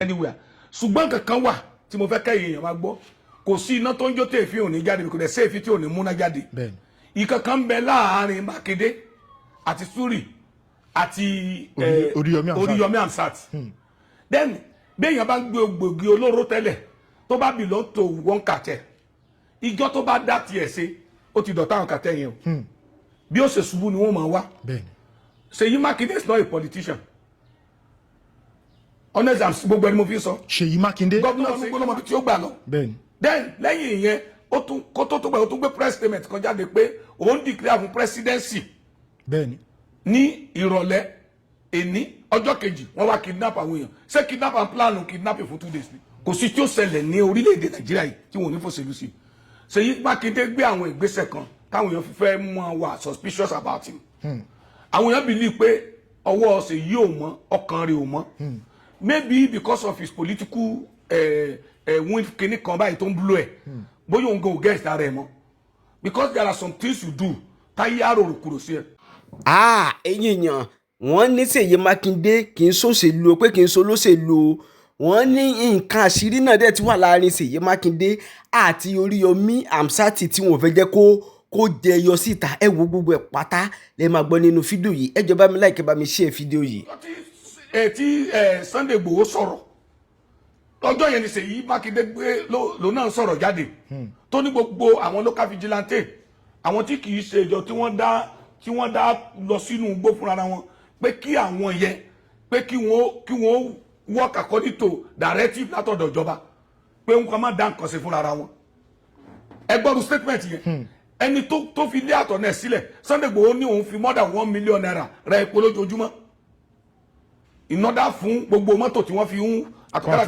anywhere ṣùgbọ́n kankan wà tí mo fẹ́ kẹ́yìn èèyàn máa gbọ́ kò sí iná tó ń jó tèèfì òní jáde kò dẹ̀ séèfì tí òní múná jáde ìkankan ń bẹ láàárín Makinde àti Suri àti Oriyomi Hamzat then béèyàn bá ń gbé gbòógì olóró tẹ́lẹ̀ tó bá bì lọ́tò wọn kàtẹ́ ìjọ tó bá dá tiẹ̀ ṣe ó ti dọ̀tá àwọn kàtẹ́ yẹn o bí ó ṣe ṣubú ni wọ́n máa wá Seyi Makinde is not a politician honest gbogbo ẹni mo fi sọ Seyi Makinde gómìnà gbọ́dọ̀ tí ó gbà lọ then lẹ́yìn ìyẹn ó tún kó tó gbà ó tún gbé press statement kan jáde pé òun declare fún presidency ní ìrọ̀lẹ́ èní ọjọ́ kejì wọ́n wá kidnap àwọn èèyàn ṣé kidnap and plan kidnapping for 2 days ni kò sí tí ó ṣẹlẹ̀ ní orílẹ̀-èdè Nàìjíríà yìí tí wọ́n ní fòṣèlú sí Seyi Makinde gbé àwọn ìgbésẹ̀ kan táwọn èèyàn fẹ́ mọ́ wà suspicious about him àwọn èèyàn believe pé ọwọ́ Seyi ò mọ́ ọkàn rẹ̀ ò mọ́ maybe because of his political win kini kan báyìí tó ń blow ẹ̀ bóyá òun gan ò get ara ẹ̀ mọ́ because there are some things you do táyé àròrò kúrò sí ẹ. ẹ̀yin èèyàn wọ́n ní Seyi Makinde kì í ṣòṣèlú o pé kì í ṣe olóṣèlú o wọ́n ní nǹkan àṣírí náà dẹ̀ ti wà láàrin Seyi Makinde àti Oriyomi Hamzat tí wọ́n fẹ́ jẹ́ kó jẹyọ síta ẹ wo gbogbo ẹ̀ pátá lè máa gbọ́ nínú fídíò yìí ẹ jọ̀ọ́ bá mi like bá mi share fídíò yìí. tí Sunday Igboho sọ̀rọ̀ lọ́jọ́ yẹn ni Seyi Makinde gbé ló náà sọ̀rọ̀ jáde tó ní gbogbo àwọn local vigilante àwọn tí kì í ṣe ìjọ tí wọ́n dá lọ sínú igbó fúnra wọn pé kí àwọn yẹn pé kí wọ́n work according to directive látọ̀dọ̀ ìjọba pé nǹkan má dá nǹkan ṣe fúnra wọn ẹ gbọ́dọ̀ statement yẹn ẹni tó fi lé àtọ̀ náà sílẹ̀ Sunday Igboho ní òun fi more than 1 million naira ra epo lójoojúmọ́ ìnọ́dá fún gbogbo mọ́tò tí wọ́n fi ń àtọ̀kárà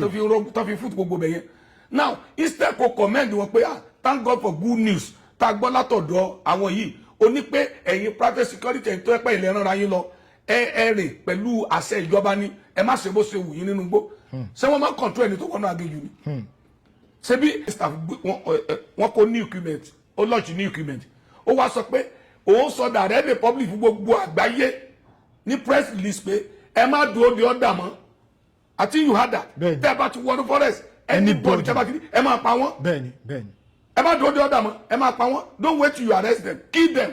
tó fi fún gbogbo bẹ̀yẹn now instead kò commend wọn pé thank God for good news tá a gbọ́ látọ̀dọ̀ àwọn yìí ó ní pé ẹ̀yin private security ẹ̀yin tó ẹ pẹ́ ilẹ̀ ránra yín lọ ẹ rìn pẹ̀lú àṣẹ ìjọba ni ẹ má ṣe bó ṣe wù yín nínú igbó ṣé wọ́n máa control ẹni tó wọnú agéjù ni ṣé bí staff wọn kò ní equipment ó lọ́ọ̀ṣì ní equipment ó wá sọ pé òun sọ direct the public fún gbogbo àgbáyé ní press release pé ẹ má dúró de ọ̀dà mọ́ àti you had that tẹ́ ẹ bá ti wọnú forest anybody tẹ́ bá ti ẹ máa pa wọ́n ẹ má dúró de ọ̀dà mọ́ ẹ máa pa wọ́n don't wait till you arrest them kill them.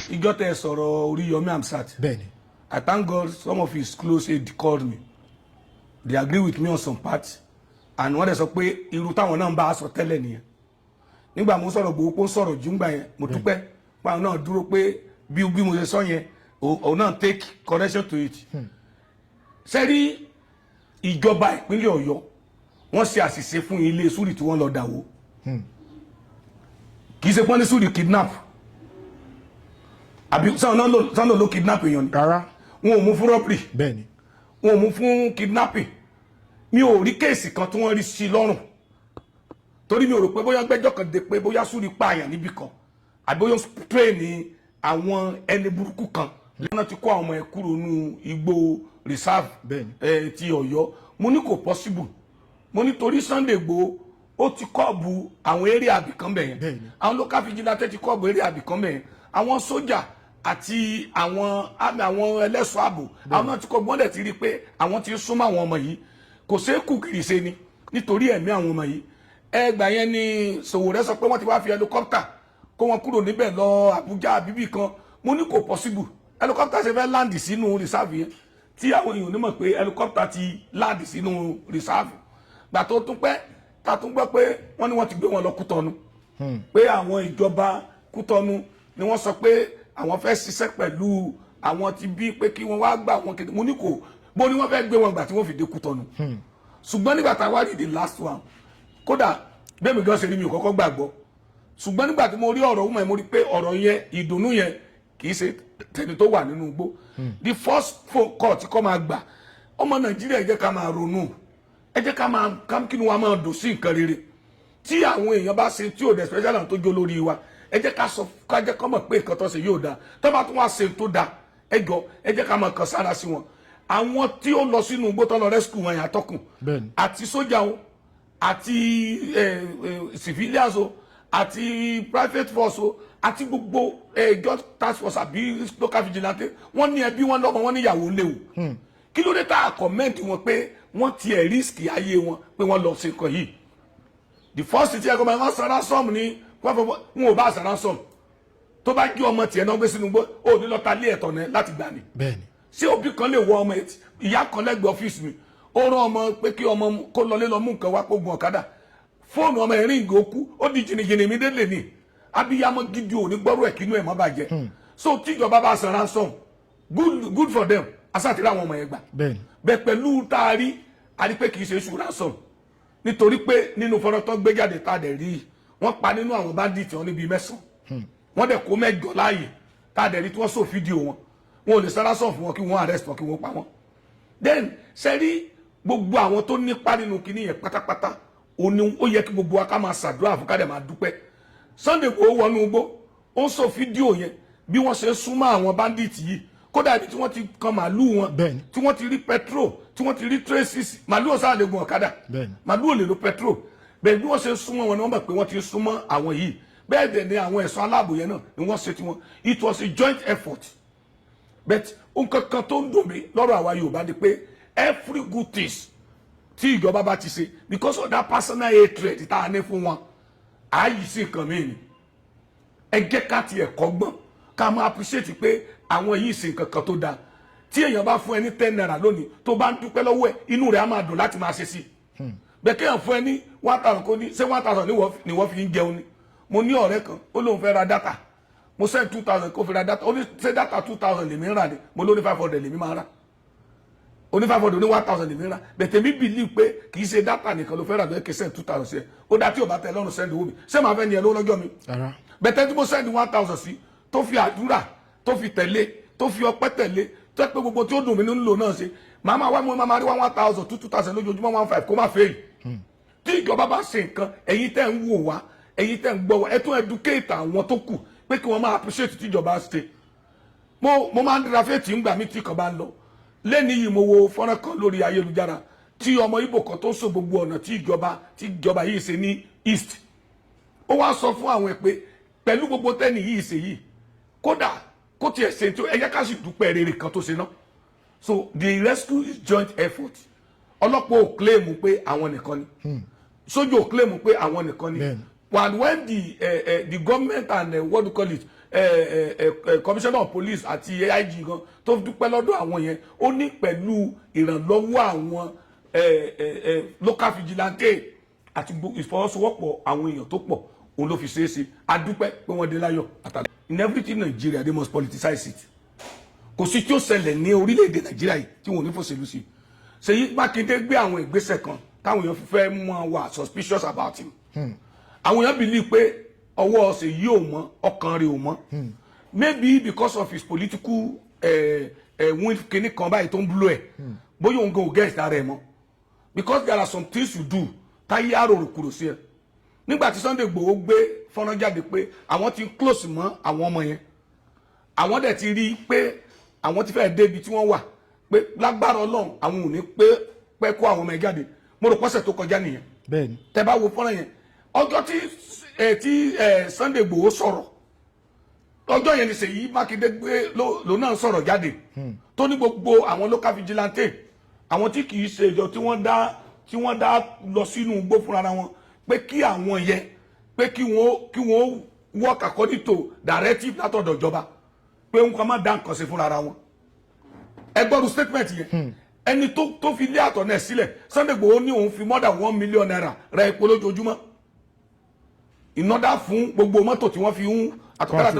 ìjọ tẹ sọ̀rọ̀ Oriyomi Hamzat I thank God some of his close aide called me they agree with me on some parts and wọ́n dẹ̀ sọ pé irú táwọn náà ń bá a sọ tẹ́lẹ̀ nìyẹn nígbà mo sọ̀rọ̀ gbogbo pé sọ̀rọ̀ jùngbà yẹn mo dúpẹ́ pàwọn náà dúró pé bí mo ṣe sọ yẹn òun náà take correction to it sẹ́rí ìjọba ìpínlẹ̀ Ọ̀yọ́ wọ́n ṣe àṣìṣe fún ilé Suri tí wọ́n lọ dàwó kì í ṣe pọ́n ní Suri kidnap àbí sáwọn ló kidnap èèyàn ni wọn ò mú fún robbery wọn ò mú fún kidnapping mi ò rí kéèsì kan tí wọ́n rí sí lọ́rùn torí mi ò rò pé bóyá gbẹ́jọ́ kan dé pé bóyá Suri pààyàn níbì kan àbí bóyá train ní àwọn ẹni burúkú kan lọ́nà tí kó àwọn ọmọ ẹ̀ kúrò nínú igbó reserve ti Ọ̀yọ́ mo ní kò possible mo ní torí Sunday Igboho ó ti kọ́ọ̀bù àwọn eré àbìkan bẹ̀yẹn àwọn local vigilante ti kọ́ọ̀bù eré àbìkan bẹ̀yẹn àwọn sójà àti àwọn ẹlẹ́ṣọ́ ààbò àwọn náà ti kọ́ọ̀bù wọ́n dẹ̀ ti rí i pé àwọn ti súnmọ́ àwọn ọmọ yìí kò ṣeé kù kiri ṣe ni nítorí ẹ̀mí àwọn ọmọ yìí ẹgbà yẹn ni Sowore sọ pé wọ́n ti wá fi helicopter kó wọn kúrò níbẹ̀ lọ Àbújá àbíbí kan mo ní kò possible helicopter ṣe fẹ́ láǹdì sínú reserve yẹn tí àwọn èèyàn onímọ̀ pé helicopter ti láǹdì sínú reserve gbà tó tún pẹ́ ta tún gbọ́ pé wọ́n ní wọ́n ti gbé wọn lọ Kútọ́nù pé àwọn ìjọba Kútọ́nù ni wọ́n sọ pé àwọn fẹ́ ṣiṣẹ́ pẹ̀lú àwọn ti bí pé kí wọ́n wá gbà wọn kéde mo ní kò bó ni wọ́n fẹ́ gbé wọn gbà tí wọ́n fi dé Kútọ́nù ṣùgbọ́n nígbà tá a wá rí the last one kódà bẹ́ẹ̀ mi gan ṣe rí mi ò kọ́kọ́ gbàgbọ́ ṣùgbọ́n nígbà tí mo rí ọ̀rọ̀ ọmọ ẹ̀ mo rí pé ọ̀rọ̀ yẹn ìdùnnú yẹn kì í ṣe tẹni tó wà nínú igbó the first phone call tí kò máa gbà ọmọ Nàìjíríà ẹ jẹ́ ká máa ronú ẹ jẹ́ ká máa kí ni wàá máa dùn sí nǹkan rere tí àwọn èèyàn bá ṣe tí ò dẹ̀ special àwọn tó jó lórí wa ẹ jẹ́ ká sọ ká jẹ́ kọ́ mọ̀ pé nǹkan tó ṣe yóò dáa tó bá tún wá ṣe tó dáa ẹ jẹ́ ká máa kàn sára sí wọn àwọn tí ó lọ sínú igbó tó lọ rescue wọn yẹn àtọkùn àti sójà wọn àti civilians o àti private force o àti gbogbo just task force àbí local vigilante wọ́n ní ẹbí wọn lọ́mọ wọ́n ní ìyàwó lé o kí ló dé tá a comment wọn pé wọ́n tiẹ̀ risk ayé wọn pé wọ́n lọ ṣe nǹkan yìí the first thing ẹ̀kọ́ máa ń san ransom ní wọn ò bá san ransom tó bá jí ọmọ tiẹ̀ náà gbé sínú gbó ó ní lọ́ta lé ẹ̀tọ́ náà láti gbà ní. bẹ́ẹ̀ni. ṣé òbí kan lè wọ ọmọ ìyá kan lẹ́gbẹ̀ẹ́ ọ́fíìsì mi ó rán ọmọ pé kí ọmọ kó lọlé lọ mú nǹkan wá kó gun ọ̀kadà fóònù ọmọ ẹ̀rín ìgò kú ó di jìnnìjìnnì mi délé ní abiyamọ gidi ò ní gbọ́rọ̀ ẹ̀ kínú ẹ̀ má bàjẹ́ so tíjọba bá san ransom good for them asátìrá àwọn ọmọ yẹn gbà bẹ́ẹ̀ pẹ̀lú taari a rí pé kì í ṣe iṣu ransom nítorí pé nínú fọ́nrán tó gbé jáde tá a dẹ̀ rí wọ́n pa nínú àwọn bandit wọn níbi 9 wọ́n dẹ̀ kó 8 láàyè tá a dẹ̀ rí tí wọ́n sọ fídíò wọn ò lè san ransom fún wọn kí wọ́n arrest wọn kí wọ́n pa wọn then sẹ́rí gbogbo àwọn tó nípa nínú kinní yẹn pátápátá ó yẹ kí gbogbo wa ká máa ṣàdúrà fún ká dẹ̀ máa dúpẹ́ Sunday Igboho wọnú igbó ó ń sọ fídíò yẹn bí wọ́n ṣe súnmọ́ àwọn bandit yìí kódà ibi tí wọ́n ti kan màálù wọn tí wọ́n ti rí petrol tí wọ́n ti rí traces màálù ọ̀sán àlegun ọ̀kadà màálù ò lè lo petrol bẹ́ẹ̀ bí wọ́n ṣe súnmọ́ wọn ni wọ́n mọ̀ pé wọ́n ti súnmọ́ àwọn yìí bẹ́ẹ̀ dẹ̀ ni àwọn ẹ̀ṣọ́ aláàbò yẹn náà ni wọ́n ṣe tiwọn it was a joint effort but nǹkan kan tó ń dùn mí lọ́rọ̀ àwa Yorùbá ni pé every good things tí ìjọba bá ti ṣe because of that personal hatred tá a ní fún wọn ààyè sí nǹkan mìíràn ẹ jẹ́ ká tiẹ̀ kọ́gbọ́n ká máa appreciate pé àwọn yìí ṣe nǹkan kan tó dáa tí èèyàn bá fún ẹ ní 10 naira lónìí tó bá ń dúpẹ́ lọ́wọ́ ẹ inú rẹ̀ á máa dùn láti máa ṣe sí bẹ́ẹ̀ kéèyàn fún ẹ ní 1000 kó ní ṣé 1000 ni wọ́n fi ń jẹun ni mo ní ọ̀rẹ́ kan ó lóun fẹ́ ra data mo send 2000 kó fi ra data ó ní ṣé data 2000 lèmi ń rà ni mo ló ní 500 lèmi máa rà ó ní 500 ní 1000 lèmi ń rà bẹ̀tẹ̀ mi believe pé kì í ṣe data nìkan ló fẹ́ rà bẹ́ẹ̀ kì í send 2000 sí ẹ ó dá tí ò bá tẹ lọ́rùn send owó mi ṣé màá fẹ́ ní ẹ lówó lọ́jọ́ mi bẹ̀tẹ̀ tí mo send 1000 sí tó fi àdúrà tó fi tẹ̀lé tó fi ọpẹ́ tẹ̀lé tó pé gbogbo tí ó dùn mí nínú lò náà ṣe màmá wa mo máa rí 1000 2000 lójoojúmọ́ 15 kó má fẹ́ẹ̀lì tí ìjọba bá ṣe nǹkan ẹ̀yin tẹ́ ń wò wá ẹ̀yin tẹ́ ń gbọ́ wá ẹ tún educate àwọn tó kù pé kí wọ́n máa appreciate tí ìjọba ṣe mo máa ń dira fẹ́ẹ̀tì ńgbà mi tí kan bá ń lọ lẹ́ni yìí mo wo fọ́nrán kan lórí ayélujára tí ọmọ Ìgbò kan tó so gbogbo ọ̀nà tí ìjọba yìí ṣe ní east ó wá sọ fún àwọn ẹ̀ pé pẹ̀lú gbogbo tẹ́ni yìí ṣe yìí kódà kó tiẹ̀ ṣe tó ẹ̀yẹ ká sì dúpẹ́ rere kan tó ṣe náà so the rescue is joint effort ọlọ́pàá ò claim pé àwọn nìkan ni sójú ò claim pé àwọn nìkan ni and when the government and what do you call it commissioner of police àti AIG gan tó dúpẹ́ lọ́dọ̀ àwọn yẹn ó ní pẹ̀lú ìrànlọ́wọ́ àwọn local vigilante àti ìfọwọ́sowọ́pọ̀ àwọn èèyàn tó pọ̀ òun ló fi ṣeé ṣe adúpẹ́ pé wọ́n dé láyọ̀ àtàlẹ́. In everything Nigeria they must politicize it kò sí tí ó ṣẹlẹ̀ ní orílẹ̀-èdè Nàìjíríà yìí tí wọ́n ò ní fòṣèlú sí Seyi Makinde gbé àwọn ìgbésẹ̀ kan táwọn èèyàn fi fẹ́ mọ́ wà suspicious about him àwọn èèyàn believe pé ọwọ́ Seyi ò mọ́ ọkàn rẹ̀ ò mọ́ maybe because of his political win kìíní kan báyìí tó ń blow ẹ̀ bóyá òun gan ò get ara ẹ̀ mọ́ because there are some things you do táyé àròrò kúrò sí ẹ nígbà tí Sunday Igboho gbé fọ́nrán jáde pé àwọn ti close mọ́ àwọn ọmọ yẹn àwọn dẹ̀ ti rí i pé àwọn ti fẹ́ débi tí wọ́n wà pé lágbára Ọlọ́run àwọn ò ní pẹ́ kó àwọn ọmọ ẹ̀ jáde mo rò pọ́sẹ̀ tó kọjá nìyẹn bẹ́ẹ̀ni tẹ́ bá wo fọ́nrán yẹn ọjọ́ tí Sunday Igboho sọ̀rọ̀ ọjọ́ yẹn ni Seyi Makinde gbé lò náà sọ̀rọ̀ jáde tó ní gbogbo àwọn local vigilante àwọn tí kì í ṣe ìjọ tí wọ́n dá lọ sínú igbó fúnra wọn pé kí àwọn yẹn pé kí wọ́n work according to directive látọ̀dọ̀ ìjọba pé nǹkan má dá nǹkan ṣe fúnra wọn ẹgbọ́rú statement yẹn ẹni tó fi lé àtọ̀ náà sílẹ̀ Sunday Igboho ní òun fi more than 1 million naira ra epo lójoojúmọ́ ìnọ́dá fún gbogbo mọ́tò tí wọ́n fi ń àtọ̀kádà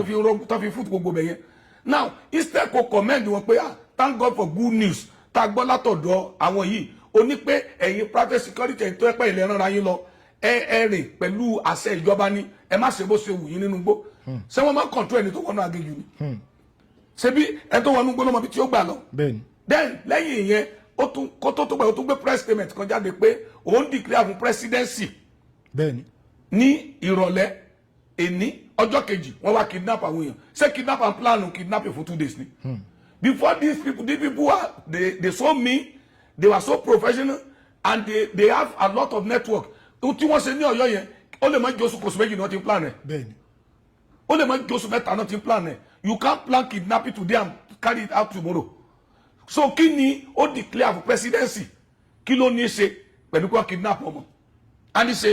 tó fi fún gbogbo bẹ̀yẹn now instead kò commend wọn pé thank God for good news tá a gbọ́ látọ̀dọ̀ àwọn yìí ó ní pé ẹ̀yin private security tó ẹ̀pẹ́ ilẹ̀ ránra yín lọ ẹ rìn pẹ̀lú àṣẹ ìjọba ni ẹ má ṣe bó ṣe wù yín nínú igbó ṣé wọ́n máa control ẹni tó wọnú agéjù ni ṣebí ẹni tó wọnú igbó lọ́mọ bí tí ó gbà lọ then lẹ́yìn ìyẹn ó tún kó tó gbà ó tún gbé press statement kan jáde pé òun declare fún presidency ní ìrọ̀lẹ́ èní ọjọ́ kejì wọ́n wá kidnap àwọn èèyàn ṣé kidnap and plan kidnapping for 2 days ni before these people are they so mean they were so professional and they have a lot of network tí wọ́n ṣe ní Ọ̀yọ́ yẹn ó lè má jẹ́ oṣù kòsù méjì náà ti ń plan ẹ̀ ó lè má jẹ́ oṣù mẹ́ta náà ti ń plan ẹ̀ you can't plan kidnapping today and carry it out tomorrow so kí ni ó declare for presidency kí ló ní í ṣe pẹ̀lú kó kidnap ọmọ and it's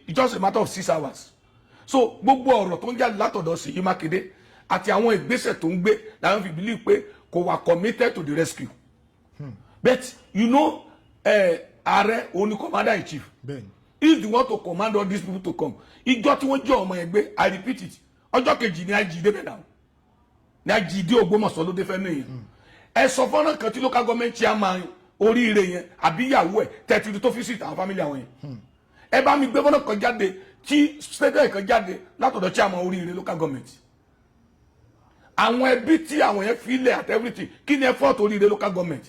just a matter of 6 hours so gbogbo ọ̀rọ̀ tó ń jáde látọ̀dọ̀ Seyi Makinde àti àwọn ìgbésẹ̀ tó ń gbé làwọn fi believe pé kò wà committed to the rescue but you know ààrẹ òun ni commander in chief if you want to command all these people to come ìjọ tí wọ́n jẹ́ ọmọ ẹgbẹ́ I repeat it ọjọ́ kejì ni IG débẹ̀ náà ní IG dé Ògbómọ̀ṣọ́ ló dé fẹ́ ní èèyàn ẹ sọ fọ́nrán kan tí local government chairman oríire yẹn àbí ìyàwó ẹ̀ tẹ̀tìrì tó fi sí àwọn family àwọn yẹn ẹ bá mi gbé fọ́nrán kan jáde tí statement kan jáde látọ̀dọ̀ chairman oríire local government àwọn ẹbí tí àwọn yẹn fi lẹ̀ at everything kí ni effort oríire local government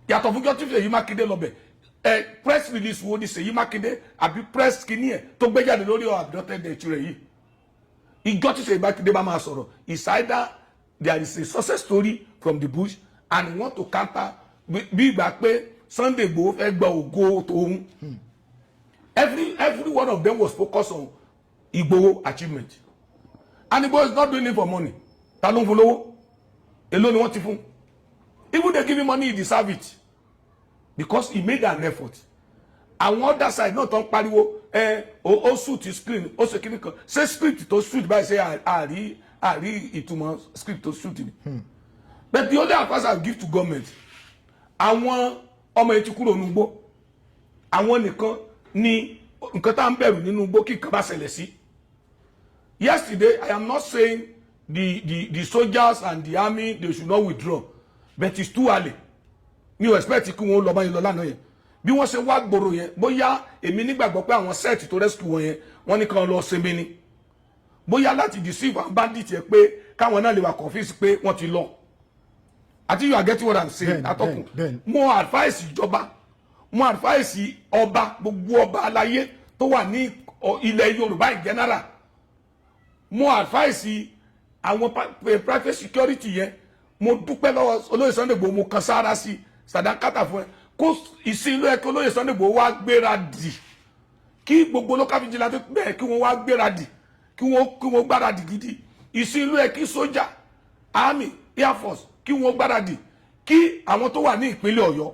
yàtọ̀ fún jọ́tí Seyi Makinde lọ́bẹ̀ press release wo ni Seyi Makinde àbí press kìíní ẹ̀ tó gbé jáde lórí abducted children yìí ìjọ tí Seyi Makinde bá máa sọ̀rọ̀ is either there is a success story from the bush and we want to counter bí ìgbà pé Sunday Igboho fẹ́ gba ògo tòun every one of them was focused on Igboho achievement and Igboho is not doing it for money ta ló ń fún lówó èló ni wọ́n ti fún even they give him money he deserve it because he made an effort àwọn other side náà tó ń pariwo ó suit screen ó ṣe kíní kan ṣé script tó suit báyìí ṣe àrí ìtumọ̀ script tó suit ni but the only advice I give to government àwọn ọmọ yẹn ti kúrò nínú igbó àwọn nìkan ni nǹkan tá à ń bẹ̀rù nínú igbó kí nǹkan bá ṣẹlẹ̀ sí yesterday I am not saying the soldiers and the army they should not withdraw but it's too early mi ò expect kí wọn lọ bá yín lọ lánàá yẹn bí wọ́n ṣe wá gbòòrò yẹn bóyá èmi nígbàgbọ́ pé àwọn set tó rescue wọn yẹn wọ́n ní kàn lọ sinmi ni bóyá láti deceive àwọn bandit yẹn pé káwọn náà lè wà confuse pé wọ́n ti lọ àti you are getting what I'm saying atọ́kùn mo advice ìjọba mo advice ọba gbogbo ọba aláyé tó wà ní ilẹ̀ Yorùbá in general mo advice àwọn private security yẹn mo dúpẹ́ lọ́wọ́ olóyè Sunday Igboho mo kan sára sí sàdákàtà fún ẹ kó ìsinlẹ̀ ẹ̀kọ́ olóyè Sunday Igboho wá gbéra dì kí gbogbo local vigilante bẹ́ẹ̀ kí wọ́n wá gbéra dì kí wọ́n gbára dì gidi ìsinlẹ̀ ẹ̀kí sójà army air force kí wọ́n gbára dì kí àwọn tó wà ní ìpínlẹ̀ Ọ̀yọ́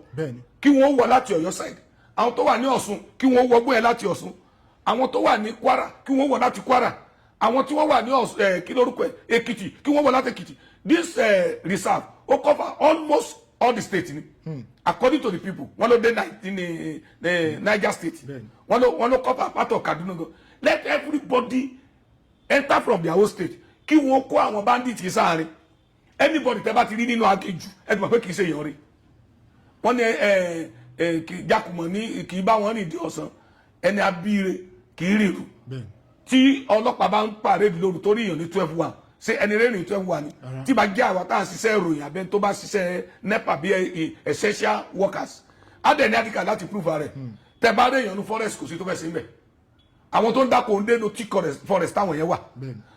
kí wọ́n wọ̀ láti Ọ̀yọ́ side àwọn tó wà ní Ọ̀ṣun kí wọ́n wọgbó ẹ̀ láti Ọ̀ṣun àwọn tó wà ní Kwara kí wọ́n wọ̀ láti Kwara àwọn tí wọ́n wà ní kí lórúkọ ẹ̀ Èkìtì kí wọ́n wọ̀ láti Èkìtì this reserve ó cover almost all the states ni according to the people wọ́n ló dé ní Niger state wọ́n ló cover part of Kaduna go let everybody enter from their own state kí wọ́n kó àwọn bandits sáárín anybody tẹ́ bá ti rí nínú aginjù ẹ ti mọ̀ pé kì í ṣe èèyàn rí wọ́n ní jakumọ̀ ní kì í bá wọn rìn di ọ̀sán ẹni abíire kì í rírù tí ọlọ́pàá bá ń pàrẹ́dì lóru torí èèyàn ní 12-1 ṣé ẹni rẹ́rìn 12-1 ni tí bá jẹ́ àwọn tá à ń ṣiṣẹ́ ìròyìn abẹ́ tó bá ṣiṣẹ́ nepa bí essential workers adẹ̀ni àdìkà láti prove rẹ̀ tẹ́ bá rẹ̀ èèyàn ní forest kò sí tó fẹ́ sí mbẹ̀ àwọn tó ń dáko ń dé no thick forest táwọn yẹn wà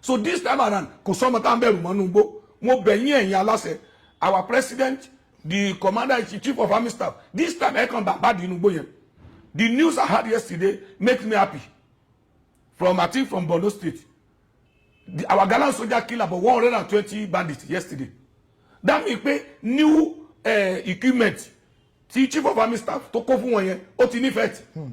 so this time around kò sọ́mọ tá à ń bẹ̀rù mọ́nú gbó mo bẹ̀yìn ẹ̀yìn aláṣẹ our president the commander in chief of army staff this time ẹ̀ kàn bàbá di inú gbó yẹn the news I heard yesterday make me happy from I think from Borno state our gallant soldier kill about 120 bandits yesterday that mean pé new equipment tí chief of army staff tó kó fún wọn yẹn ó ti nífẹ̀ẹ́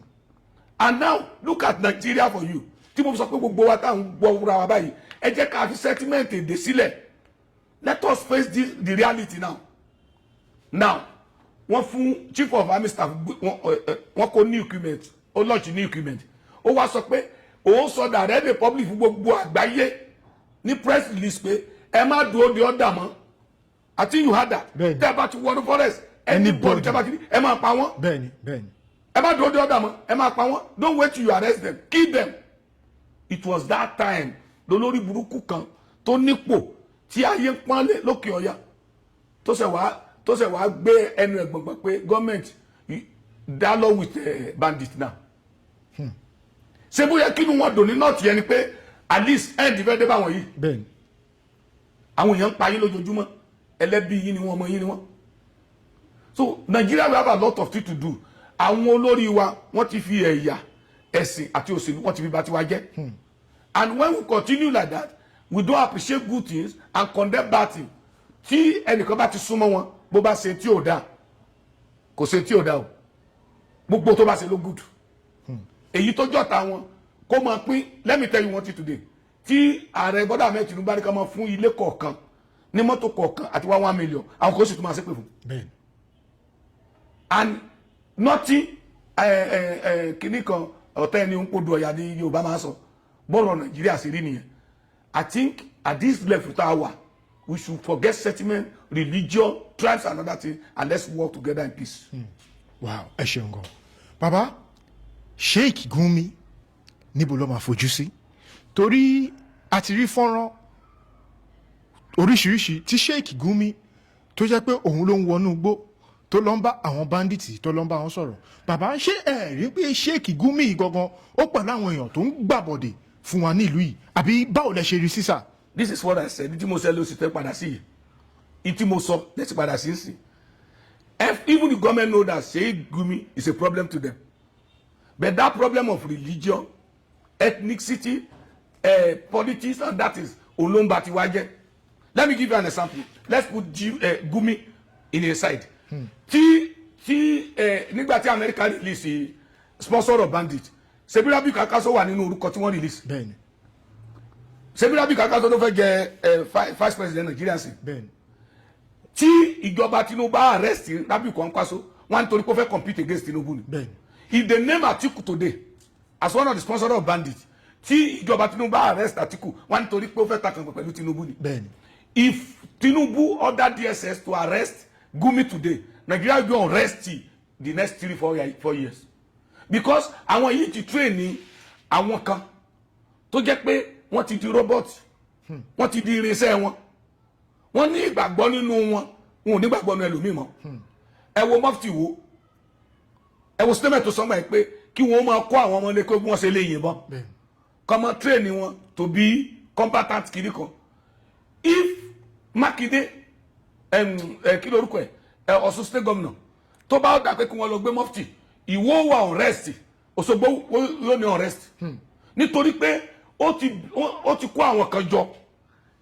and now look at Nigeria for you tí mo sọ pé gbogbo wa tá à ń gbọ́ wúra wa báyìí ẹ jẹ́ ká fi settlement èdè sílẹ̀ let us face the reality now wọ́n fún chief of army staff wọ́n kó new equipment ó launch new equipment ó wá sọ pé òun sọ direct republic fún gbogbo àgbáyé ní press release pé ẹ má dúró de ọ̀dà mọ́ àti you had that tẹ́ bá ti wọnú forest anybody tẹ́ bá ti rí ẹ máa pa wọ́n ẹ má dúró de ọ̀dà mọ́ ẹ máa pa wọ́n don't wait till you arrest them kill them it was that time lólórí burúkú kan tó nípò tí ayé ń pọ́nlé lókè ọ̀yà tó ṣe wá gbé ẹnu ẹ̀gbọ̀ngbọ̀n pé government dialogue with bandit now ṣé bóyá kí ni wọ́n dùn ní north yẹn ni pé at least end fẹ́ dé báwọn yìí àwọn èèyàn ń pa yín lójoojúmọ́ ẹlẹ́bí yín ni wọ́n ọmọ yín ni wọ́n so Nigeria we have a lot of things to do àwọn olórí wa wọ́n ti fi ẹ̀yà ẹ̀sìn àti òṣèlú wọ́n ti fi bá tiwa jẹ́ and when we continue like that we don't appreciate good things and condemn bad things tí ẹnìkan bá ti súnmọ́ wọn bó bá ṣe tí ò dáa kò ṣe tí ò dáa o gbogbo tó bá ṣe ló good èyí tó jọ̀ta wọn kó máa pín let me tell you one thing today tí ààrẹ Bọ́lá Ahmed Tinubu bá ní ká máa fún ilé kọ̀ọ̀kan ní mọ́tò kọ̀ọ̀kan àti 1 million àwọn kò sì tún máa ṣépè fún. and nothing kìnnì kan ọ̀tẹ́ ẹni ń pòdù ọ̀yà ní Yorùbá máa sọ bọ́ọ̀rọ̀ Nàìjíríà sì rí nìyẹn. I think at this level tá a wà we should forget sentiment religion tribes and other things and let's work together in peace. Wow, ẹ ṣeun gan bàbá Sheikh Gumi níbo ló máa fojú sí torí a ti rí fọ́nrán oríṣiríṣi tí Sheikh Gumi tó jẹ́ pé òun ló ń wọnú igbó tó lọ ń bá àwọn bandits tó lọ ń bá wọn sọ̀rọ̀ bàbá ṣé ẹ rí pé Sheikh Gumi gangan ó pẹ̀lú àwọn èèyàn tó ń gbàbọ̀dè fún wa nílùú yìí àbí báwo lẹ ṣe rí sísà. This is what I said tí mo sẹ ló sì tẹ padà sí yìí tí mo sọ lẹ́sìn padà sí sí even the government know that Sheikh Gumi is a problem to them but that problem of religion ethnicity politics and that is olomba ti wá jẹ́. Let me give you an example. Let's put Gumi in a side. Nígbà tí America release sponsor of bandit Sebirabi Kakaso wà nínú orúkọ tí wọ́n release. Bẹ́ẹ̀ni. Sebirabi Kakaso tó fẹ́ jẹ vice president Nigeria sí. Bẹ́ẹ̀ni. Tí ìjọba Tinubu arrest Rabi Kakaso wọ́n nítorí pé ó fẹ́ compete against Tinubu ni. Bẹ́ẹ̀ni. If they name Atiku today as one of the sponsors of bandit tí ìjọba Tinubu arrest Atiku wọ́n nítorí pé ó fẹ́ takàn pẹ̀lú Tinubu ni. Bẹ́ẹ̀ni. If Tinubu ordered DSS to arrest Gumi today, Nigeria will be on rest the next 3-4 years. Because àwọn yìí ti train ní àwọn kan tó jẹ́ pé wọ́n ti di robot, wọ́n ti di irinṣẹ́ wọn, wọ́n ní ìgbàgbọ́ nínú wọn ò ní ìgbàgbọ́ nínú ẹlòmíì mọ́. Ẹ wo mọ́fìtì wo, ẹ wo statement tó sọ́gbà yìí pé kí wọ́n máa kọ́ àwọn ọmọ ilé pé wọ́n ṣe lè yìnbọn, kọ́ máa train wọn to be combatant kiri kan. If Makinde kí lorúkọ ẹ Ọ̀ṣun state governor tó bá dà pé kí wọ́n lọ gbé mọ́fìtì Ìwó wà on rest Òṣogbo ló ní on rest nítorí pé ó ti kó àwọn kan jọ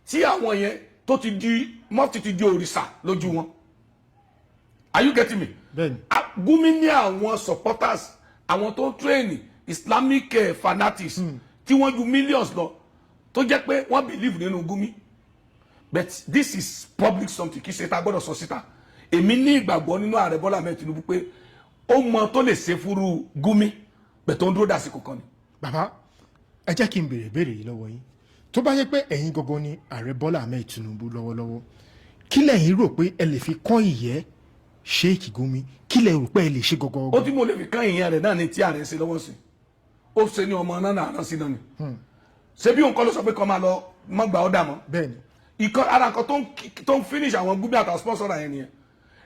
tí àwọn yẹn tó ti di mọ́fìtì ti di òrìṣà lójú wọn. Are you getting me? Gumi ní àwọn supporters àwọn tó train Islamic fanatics tí wọ́n ju millions lọ tó jẹ́ pé wọ́n believe nínú Gumi. But this is public something kì í ṣe ta gbọ́dọ̀ sọ síta èmi ní ìgbàgbọ́ nínú ààrẹ Bọ́lá Ahmed Tinubu pé ó mọ tó lè ṣe fúru Gumi bẹ̀ tó ń dúró dàsìkò kan ni. Bàbá ẹ jẹ́ kí n béèrè yìí lọ́wọ́ yín tó bá yẹ pé ẹ̀yin gangan ni ààrẹ Bọ́lá Ahmed Tinubu lọ́wọ́lọ́wọ́ kí lẹ̀yin rò pé ẹ lè fi kọ́ ìyẹ́ Sheikh Gumi kí lẹ rò pé ẹ lè ṣe gangan. ó tí mo lè fi kán ìyẹn rẹ̀ náà ni tí ààrẹ ṣe lọ́wọ́ sí ó ṣe ní ọmọ náà náà sí náà ni ṣé bí òun kọ́ ló sọ pé kọ́ máa lọ mọ́gbà ọ́dà mọ́. Bẹ́ẹ̀ni. Ìkan ara kan tó ń finish àwọn Gumi àtàwọn sponsor yẹn nìyẹn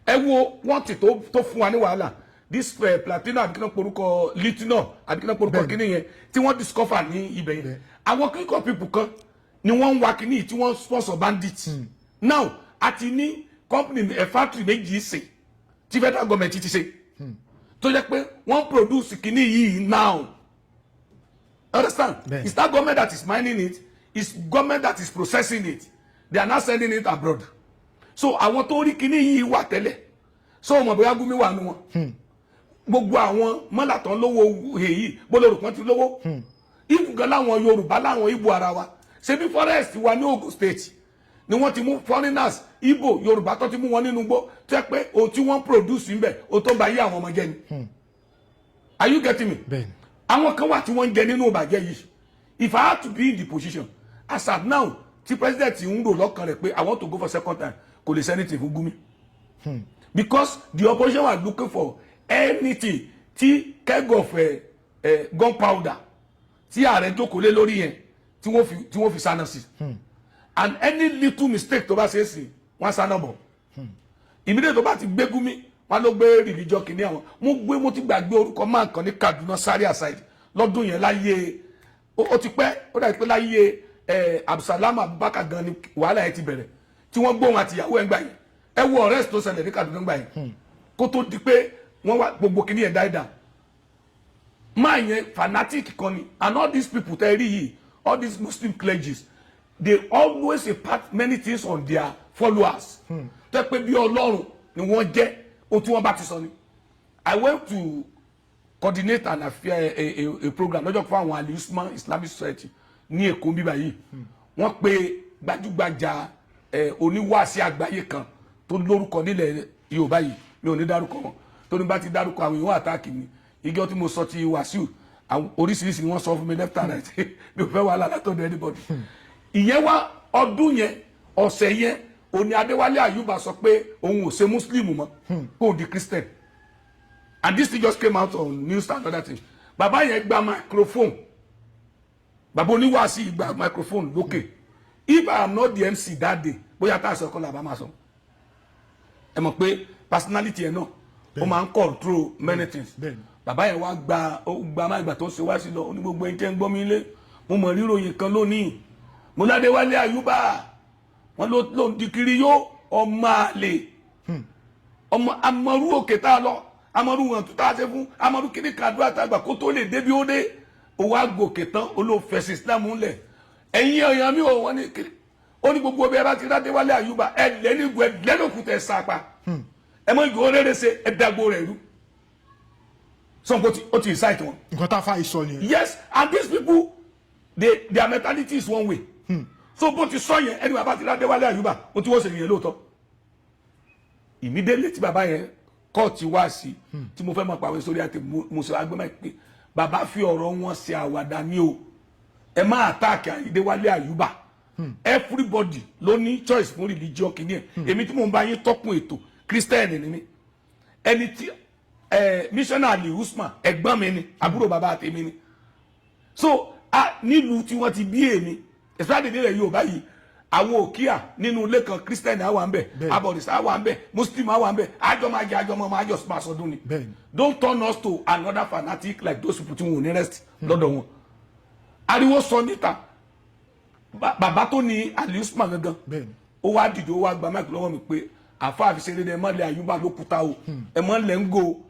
ẹ wo wọ́n ti tó fún wa ní wàhálà this platinum àbíkínà porúkọ lithium àbíkínà porúkọ kíní yẹn tí wọ́n discover ní ibẹ̀ yẹn àwọn kíkọ́ people kan ni wọ́n ń wa kíní tí wọ́n sponsor bandit now àti ní company factory méjì ṣe tí federal government ti ṣe tó jẹ́ pé wọ́n produce kíní yìí now understand it's that government that is mining it it's government that is processing it they are not sending it abroad so àwọn tó rí kíní yìí wà tẹ́lẹ̀ so ọmọ bóyá Gumi wà nù wọn gbogbo àwọn mọ́làtàn lówó èyí bólórò kan ti lówó ìfúgàn láwọn Yorùbá láwọn Ìgbò ara wa ṣe bí forest wa ní Ogun State ni wọ́n ti mú foreigners Ìgbò Yorùbá tó ti mú wọn nínú igbó tẹ́ pé ohun tí wọ́n produce ń bẹ̀ ohun tó bá yé àwọn ọmọ jẹ ni are you getting me? Àwọn kan wà tí wọ́n ń jẹ nínú ìbàjẹ́ yìí if I had to be in the position as at now tí president ń rò lọ́kàn rẹ̀ pé I want to go for second time kò lè sẹ́nitì fún Gumi because the opposition was looking for anything tí keg of gunpowder tí ààrẹ jókòó lé lórí yẹn tí wọ́n fi sáná sí and any little mistake tó bá ṣe é sí wọ́n sáná bọ̀ immediately tó bá ti gbé Gumi wọ́n ló gbé religion kìíní àwọn mo ti gbàgbé orúkọ máa kàn ní Kaduna Zaria side lọ́dún yẹn láyé ó ti pẹ́ ó dàbí pé láyé Abdulsalam Abubakar gan ni wàhálà yẹn ti bẹ̀rẹ̀ tí wọ́n gbóhùn àtìyàwó ẹ̀ ń gbà yẹn ẹ wo arrest tó ṣẹlẹ̀ ní Kaduna gbà yẹn kó tó di pé wọ́n wá gbogbo kìíní yẹn dáadáa máa yẹn fanatic kan ni and all these people tẹ́ rí yìí all these Muslim clergies they always impart many things on their followers tó pé bí Ọlọ́run ni wọ́n jẹ́ ohun tí wọ́n bá ti sọ ni. I went to coordinate an affair a program lọ́jọ́ fún àwọn Al-Usman Islamic Society ní Èkó bíbá yìí. Wọ́n pe gbajúgbajà oníwàásí àgbáyé kan tó lórúkọ nílẹ̀ Yorùbá yìí, mi ò ní dárúkọ wọn tó ní bá ti dárúkọ àwọn èèyàn àtàkì ni. Ìjọ tí mo sọ ti Wàsíù oríṣiríṣi ni wọ́n sọ fún mi left and right mi ò fẹ́ wàhálà látọ̀dọ̀ anybody. Ìyẹn wá ọdún yẹn ọ̀sẹ̀ yẹn òní Adéwálé Àyùbá sọ pé òun ò ṣe Muslim mọ́ kó di Christian, and this thing just came out on news and other thing. Bàbá yẹn gba microphone, bàbá oníwàásí gba microphone lókè. If I am not the MC that day bóyá tá a sọ kọ́ làbá máa sọ. Ẹ mọ̀ pé personality yẹn náà ó máa ń control many things. Bàbá yẹn wá gba máa ìgbà tó ń ṣe wá sí lọ ní gbogbo ẹni tẹ́ ń gbọ́ mi lé. Mo mọ̀ ríròyìn kan lónìí, mo Adéwálé Àyùbá wọn ló ń di kiri yó ọmọ àlè ọmọ amọ̀rú òkè tá a lọ amọ̀rú wọn tó tá a ṣe fún amọ̀rú kiri kàdúrà tàgbà kó tó lè débi ó dé òwò àgòkè tán olóòfẹsì Islam ńlẹ̀ ẹ̀yin ọ̀yàn mi ò wọ́n ní kiri ó ní gbogbo ọbẹ̀ bá ti Adéwálé Àyùbá ẹ lẹ́nìgbò ẹ lẹ́nìkùtà ẹ sápa ẹ mọ ìgò rere ṣe ẹ dàgbò rẹ̀ rú sọ̀npọ̀ ó ti incite wọn. nǹkan tá a fa ìsọ nìyẹn. Yes, and these people their mentality is one way. So bó ti sọ yẹn ẹni bàbá ti Adéwálé Àyùbá ó ti wọ́n ṣe yẹn lóòótọ́. Immediately tí bàbá yẹn kọ́ọ̀tì wá sí tí mo fẹ́ mọ̀ pàwé sórí àti mo sọ agbẹ́mọ̀ pé bàbá fi ọ̀rọ̀ wọn ṣe àwàdà ní o ẹ má attack Adéwálé Àyùbá. Everybody ló ní choice fún religion kìíní ẹ̀ èmi tí mo ń bá yín tọ́kùn ètò Christian ni mí ẹni tí missionary Usman ẹ̀gbọ́n mi ni àbúrò bàbá àtẹ̀mí ni so nílùú tí wọ́n ti bí èmi especially nílẹ̀ Yorùbá yìí àwọn òkíà nínú ilé kan Christian àwa ń bẹ abọ̀rìṣà àwa ń bẹ Muslim àwa ń bẹ àjọ máa jẹ àjọ máa jọ máa sọdún ni don't turn us to another fanatic like those people tí wọn ò ní rest lọ́dọ̀ wọn. Ariwo sọ níta bàbá tó ní Al-Usman gangan ó wá dìde ó wá gba máìkì lọ́wọ́ mi pé àfa àfiṣeré ẹ mọ́lẹ̀ Àyùbá ló kúta o ẹ mọ́lẹ̀ ń go.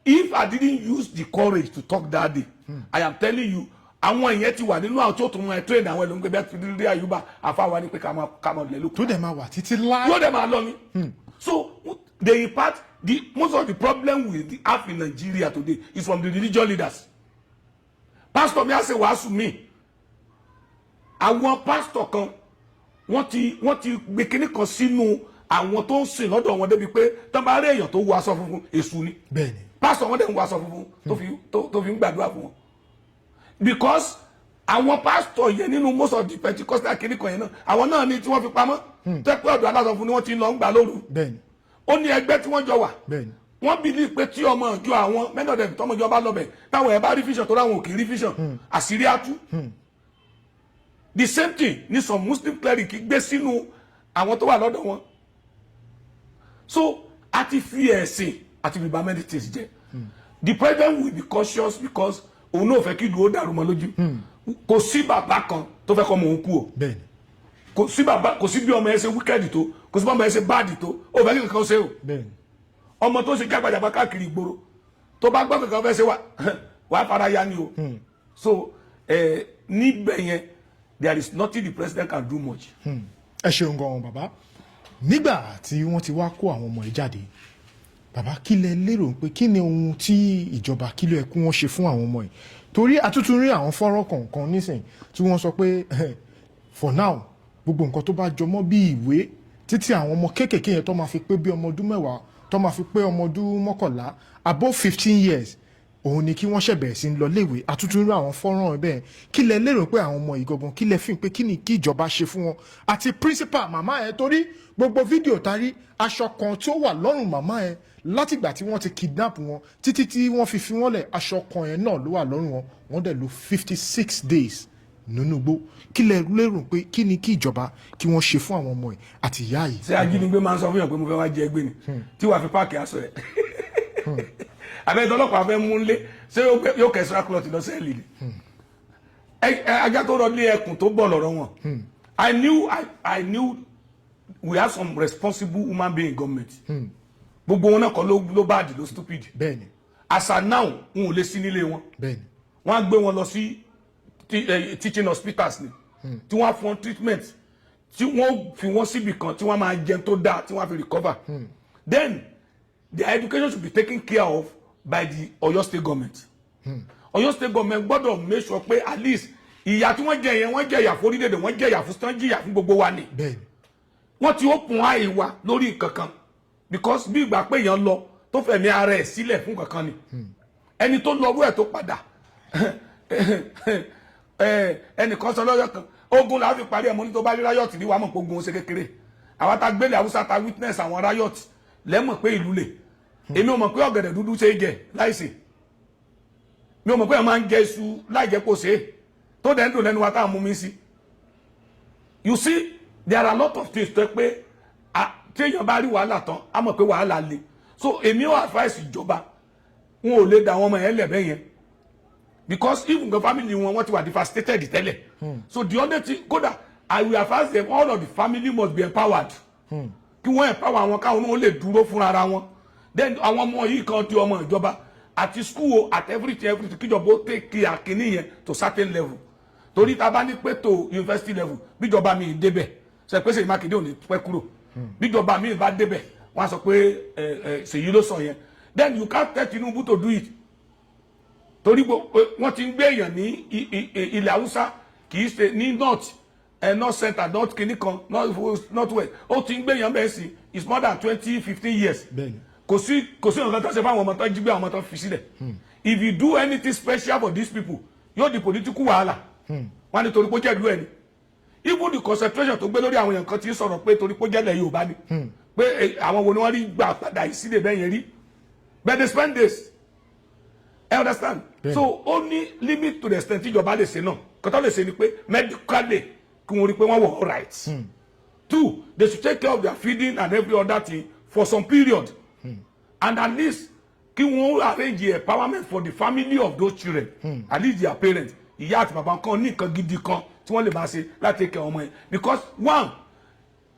If I didn't use the courage to talk that day I am telling you àwọn ìyẹn ti wà nínú àwọn tó tún wọn train àwọn ẹlòmígbé bẹ́ẹ̀ fi dídí Àyùbá àfàwà ní pé ká máa lẹ̀ lóko. tó dẹ̀ máa wà títí láì. yóò dẹ̀ máa lọ ni. So they impart most of the problem we have in Nigeria today is from the religious leaders. Pastor mi á ṣe wàásù mi àwọn pastor kan wọ́n ti gbé kinní kan sínú àwọn tó ń sìn lọ́dọ̀ wọn débi pé tán bá rí èèyàn tó wọ aṣọ funfun èṣù ni. bẹ́ẹ̀ni. Pastor wọn dẹ̀ ń wọ aṣọ funfun tó fi ń gbàdúrà fún wọn. Because àwọn pastor yẹn nínú most of the Pentecostal kinní kan yẹn náà àwọn náà ni tí wọ́n fi pamọ́ tẹ́ pé ọ̀dọ̀ aláṣọ fún ni wọ́n ti lọ ń gbà lóru. bẹ́ẹ̀ni. Ó ní ẹgbẹ́ tí wọ́n jọ wà. bẹ́ẹ̀ni. Wọ́n believe pé tí ọmọ ìjọ àwọn many of them tọmọ ìjọ bá lọ bẹ̀ táwọn ẹ̀ bá rí vision tó ráwọn òkè rí vision àṣírí á tú. The same thing ni some Muslim cleric gbé sínú àwọn tó wà lọ́dọ̀ wọn. So a ti fi ẹ̀sìn àti bíbá many things jẹ́. The president will be cautious because òun náà fẹ́ kí ìlú ó dàrú mọ́ lójú. Kò sí bàbá kan tó fẹ́ kọ́ ọmọ òun kú o. bẹ́ẹ̀ni. Kò sí bí ọmọ ẹ ṣe wicked tó kò sí bí ọmọ ẹ ṣe bad tó ó fẹ́ kí nǹkan ṣe o. bẹ́ẹ̀ni. Ọmọ tó ṣe jágbàjàgbà káàkiri ìgboro tó bá gbọ́ kankan fẹ́ ṣe wà fara ya ni o. So níbẹ̀ yẹn there is nothing the president can do much. ẹ ṣeun gan-an bàbá nígbà tí wọ́n ti wá kó àwọn ọmọ ẹ̀ jáde bàbá kí lẹ lérò pé kí ni ohun tí ìjọba kí ló yẹ kí wọ́n ṣe fún àwọn ọmọ ẹ̀ torí àtúntún rí àwọn fọ́nrán kọ̀ọ̀kan nísìn tí wọ́n sọ pé for now gbogbo nǹkan tó bá jọmọ́ bí ìwé títí àwọn ọmọ kéékèèké yẹn tó máa fi pé bí ọmọ ọdún 10 tó máa fi pé ọmọ ọdún 11 above 15 years òun ni kí wọ́n ṣẹ̀bẹ̀rẹ̀ sí ń lọ léèwé àtúntún rí àwọn fọ́nrán bẹ́ẹ̀ kí lẹ lérò pé àwọn ọmọ ìgangan kí lẹ fi pé kí ni kí ìjọba ṣe fún wọn àti principal màmá ẹ torí gbogbo fídíò tarí aṣọ kan tó wà lọ́rùn màmá ẹ látìgbà tí wọ́n ti kidnap wọn títí tí wọ́n fi wọ́n lẹ̀ aṣọ kan yẹn náà ló wà lọ́rùn wọn wọ́n dẹ̀ lò 56 days nínú igbó kí lẹ lérò pé kí ni kí ìjọba kí wọ́n ṣe fún àwọn ọmọ ẹ àti ìyá yìí. ṣé ajínigbé máa ń sọ fún yàn pé mo fẹ́ wá jẹ ẹgbẹ́ ni tí wàá fi páàkì aṣọ ẹ̀ àbẹ̀tẹ̀ ọlọ́pàá fẹ́ mú nlé ṣé yóò kẹsìrà cloth lọ sẹ́ẹ̀lì ni ajá tó rọ lé ẹkùn tó bọ̀ lọ́rọ̀ wọn. I knew we have some responsible human being in government. Gbogbo wọn náà kọ́ ló bad ló stupid. bẹ́ẹ̀ni. As at now wọn ò lè sí nílé wọn. bẹ́ẹ̀ni. wọ́n á gbé wọn lọ sí teaching hospitals ni tí wọ́n á fún treatment tí wọ́n fi wọ́n síbi kan tí wọ́n máa jẹun tó dáa tí wọ́n á fi recover then their education should be taken care of by the Ọ̀yọ́ state government. Ọ̀yọ́ state government gbọ́dọ̀ make sure pé at least ìyà tí wọ́n jẹ yẹn wọ́n jẹ ìyà fún orílẹ̀-èdè wọ́n jẹ ìyà fún stan jìyà fún gbogbo wa ni. Wọ́n ti open eye wa lórí nǹkankan because bí ìgbà pé èèyàn lọ tó fẹ̀mí ara ẹ̀ sílẹ̀ fún kankan ni ẹni tó lọ rú ẹ̀ tó padà ẹnìkan sọ lọ́yọ̀ kan ogun la fi parí ẹ̀ mọ́ ní tó bá rí riot ní wàá mọ̀ pé ogun ó ṣe kékeré àwa ta gbélé Haúsá ta witness àwọn riot lẹ́mọ̀ pé ìlú lè èmi ò mọ̀ pé ọ̀gẹ̀dẹ̀ dúdú ṣe é jẹ láìsè mi ò mọ̀ pé ẹ̀ máa ń jẹ iṣu láì jẹ́ kó ṣe é tó dẹ̀ ń dùn lẹ́nu wa táwọn mú mi sí. You see there are a lot of things tó pé tí èèyàn bá rí wàhálà tán á mọ̀ pé wàhálà le so èmi ò advice ìjọba wọn ò lè da àwọn ọmọ yẹn lẹ̀bẹ̀ yẹn because even the family wọn ti wà devastated tẹ́lẹ̀ so the only thing kódà I will advise them all of the family must be empowered kí wọ́n empower àwọn káwọn náà lè dúró fúnra ara wọn then àwọn ọmọ yìí kan di ọmọ ìjọba àti school at everything kíjọba ó take care kìíní yẹn to certain level torí ta bá ní pé to university level bíjọba mi débẹ̀ ṣe pé Ṣèyí Mákindé ò ní pẹ́ kúrò bíjọba mi bá débẹ̀ wọ́n á sọ pé Ṣèyí ló sọ yẹn then you can't tell Tinubu to do it torí wọ́n ti ń gbé èèyàn ní ilẹ̀ Haúsá kì í ṣe ní north center north kìíní kan north west ó ti ń gbé èèyàn bẹ́ẹ̀ sí it's more than 20-15 years kò sí nǹkan tó ṣe fáwọn ọmọ tó jí gbé àwọn ọmọ tó fi sílẹ̀ if you do anything special for these people yóò di political wàhálà wọ́n ní torí pé ó jẹ́ ìlú ẹni even the concentration tó gbé lórí àwọn èèyàn kan ti sọ̀rọ̀ pé torí pé ó jẹ́ ilẹ̀ Yorùbá ni pé àwọn wo ni wọ́n rí gbà padà ìsílẹ̀ bẹ́ẹ̀ yẹn rí but they spend days I understand so only limit to the extent tíjọba lè ṣe náà kọ́tà lè ṣe ni pé medically kí wọ́n rí pé wọ́n wọ̀ all right 2 they should take care of their feeding and every other thing for some period and at least kí wọ́n arrange empowerment for the family of those children at least their parents ìyá àti bàbá kan ní nǹkan gidi kan tí wọ́n lè máa ṣe láti take care ọmọ yẹn because one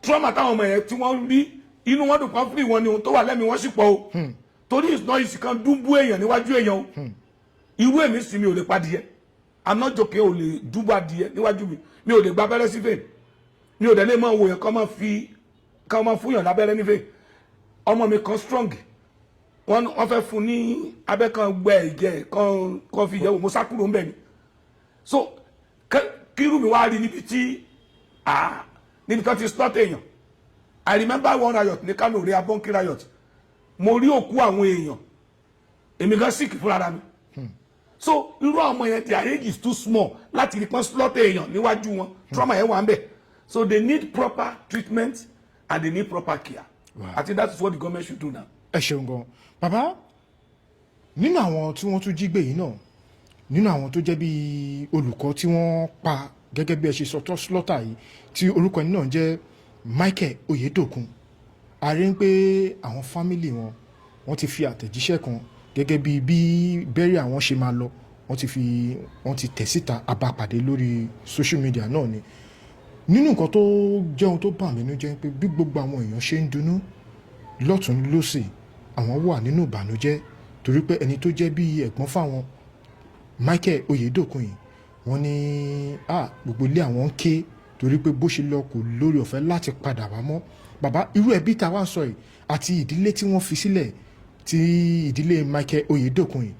trauma táwọn ọmọ yẹn tí wọ́n rí inú wọn dùn kan free wọn ni ohun tó wà lẹ́mìí wọ́n sì pọ̀ o torí ìsúná yìí sì kan dúbú èèyàn níwájú èèyàn o irú èmi sì mi ò lè padìyẹ anájòkè ò lè dúbú adìyẹ níwájú mi ò lè gba abẹ́rẹ́ sí fèè mi ò dẹ̀ lè máa wò yẹn kọ́ máa fún yàn lábẹ́rẹ́ nífẹ̀ẹ́ ọmọ mi kan strong wọ́n fẹ́ fún ní abẹ́ kan gbẹ ìjẹ́ kan fi yẹ̀wò mo sá kúrò ń bẹ̀ ni so kírù mi wá rí níbi tó ti slot èèyàn I remember one riot ní Kano rí abọ́nkí riot mo rí òkú àwọn èèyàn èmi gan sick fúnra mi so irú àwọn yẹn their age is too small láti rí pọ́n slot èèyàn níwájú wọn trauma yẹn wà ń bẹ̀ so they need proper treatment and they need proper care. Wow. I think that is what the government should do now. Ẹ ṣeun gan bàbá nínú àwọn tí wọ́n tún jí gbé yìí náà nínú àwọn tó jẹ́ bí olùkọ́ tí wọ́n pa gẹ́gẹ́ bí ẹ ṣe sọtọ́ slọ́tà yìí tí orúkọ ẹni náà jẹ́ Michael Oyedokun a rí pé àwọn fámìlì wọ́n ti fi àtẹ̀jíṣẹ́ kan gẹ́gẹ́ bí bẹ́rẹ̀ àwọn ṣe máa lọ wọ́n ti tẹ̀ síta àbápàdé lórí social media náà ni nínú nǹkan tó jẹ́ ohun tó bà mí nínú jẹ́ pé bí gbogbo àwọn èèyàn ṣe ń dunnú lọ́tún lósì àwọn wà nínú ìbànújẹ́ torí pé ẹni tó jẹ́ bí ẹ̀gbọ́n fáwọn Michael Oyedokun yìí wọ́n ní gbogbo ilé àwọn ń ké torí pé bó ṣe lọ kò lórí ọ̀fẹ́ láti padà wá mọ́ bàbá irú ẹbí tá a wá sọ yìí àti ìdílé tí wọ́n fi sílẹ̀ ti ìdílé Michael Oyedokun yìí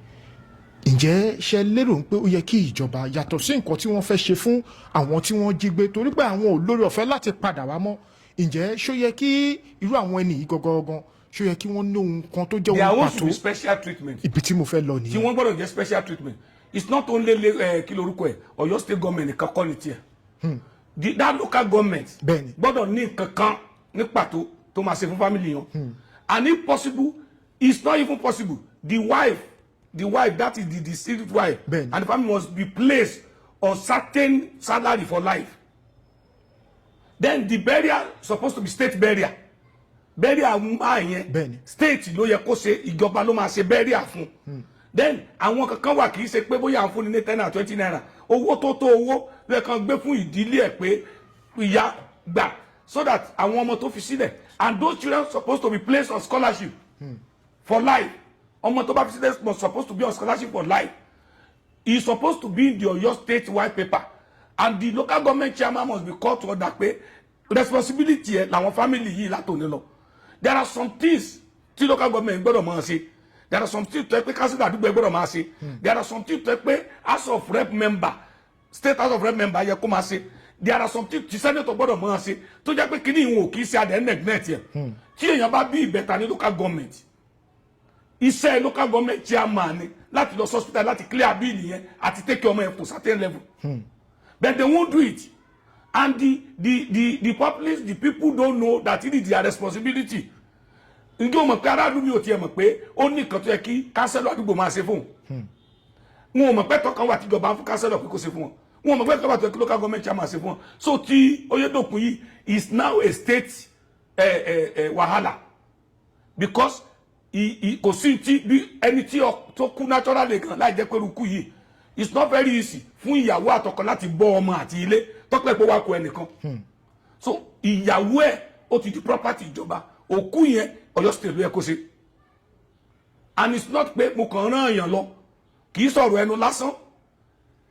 ǹjẹ́ ṣe lérò pé ó yẹ kí ìjọba yàtọ̀ sí nǹkan tí wọ́n fẹ́ ṣe fún àwọn tí wọ́n jí gbé torí pé àwọn ò lórí ọ̀fẹ́ láti padà wá mọ́ ǹjẹ́ ṣó yẹ kí irú àwọn ẹni yìí gangan ṣó yẹ kí wọ́n ní ohun kan tó jẹ́ ohun pàtó special treatment ibi tí mo fẹ́ lọ nìyẹn tí wọ́n gbọ́dọ̀ jẹ́ special treatment it's not only kí lorúkọ ẹ̀ Ọ̀yọ́ state government nìkan kọ́ ni tiẹ̀ that local government gbọ́dọ̀ ní nǹkan kan ní pàtó tó máa ṣe fún family yẹn and if possible it's not even possible the wife that is the deceased wife and the family must be placed on certain salary for life then the burial supposed to be state burial máa yẹn state ló yẹ kó ṣe ìjọba ló máa ṣe burial fún then àwọn kankan wà kì í ṣe pé bóyá à ń fún ní 10 naira 20 naira owó tó owó lè kàn gbé fún ìdílé ẹ̀ pé ìyá gbà so that àwọn ọmọ tó fi sílẹ̀ and those children supposed to be placed on scholarship for life ọmọ tó bá fi sílẹ̀ was supposed to be on scholarship for life he is supposed to be in the Ọ̀yọ́ state white paper and the local government chairman must be called to order pé responsibility ẹ làwọn family yìí látòní lọ. There are some things tí local government gbọ́dọ̀ máa ṣe. There are some things tó yẹ pé council àdúgbò gbọ́dọ̀ máa ṣe. There are some things tó yẹ pé house of rep member state house of rep member yẹ kó máa ṣe. There are some things tí senator gbọ́dọ̀ máa ṣe tó jẹ́ pé kíní ìwọ̀n kì í ṣe àdé neglect yẹn. Tí èèyàn bá bí ìbẹ̀ta ní local government iṣẹ́ local government chairman ni láti lọ hospital láti clear bill yẹn àti take ọmọ yẹn to certain level. But they won't do it. And the populace, the people don't know that it is their responsibility. Ǹjẹ́ o mọ̀ pé aráàlú mi ò tiẹ̀ mọ̀ pé ó ní nǹkan tó yẹ kí kánsẹ́lọ̀ àdúgbò máa ṣe fún un. Wọn ò mọ̀ pé tọkàn wà tíjọba fún kánsẹ́lọ̀ pé kó ṣe fún wọn. Wọn ò mọ̀ pé tọkàn wà tó yẹ kí local government chairman ṣe fún wọn. So tí Oyedokun yìí is now a state wahala because kò sí tí bí ẹni tí tó kú naturally gan láì jẹ́ pé irú kú yìí it's not very easy fún ìyàwó àtọkọ láti bọ́ ọmọ àti ilé tọ́pẹ́ pé wá kó ẹnìkan. So ìyàwó ẹ̀ ó ti di property ìjọba òkú yẹn Ọ̀yọ́ state ló yẹ kó ṣe. And it's not pé mo kàn rán èèyàn lọ kì í sọ̀rọ̀ ẹnu lásán.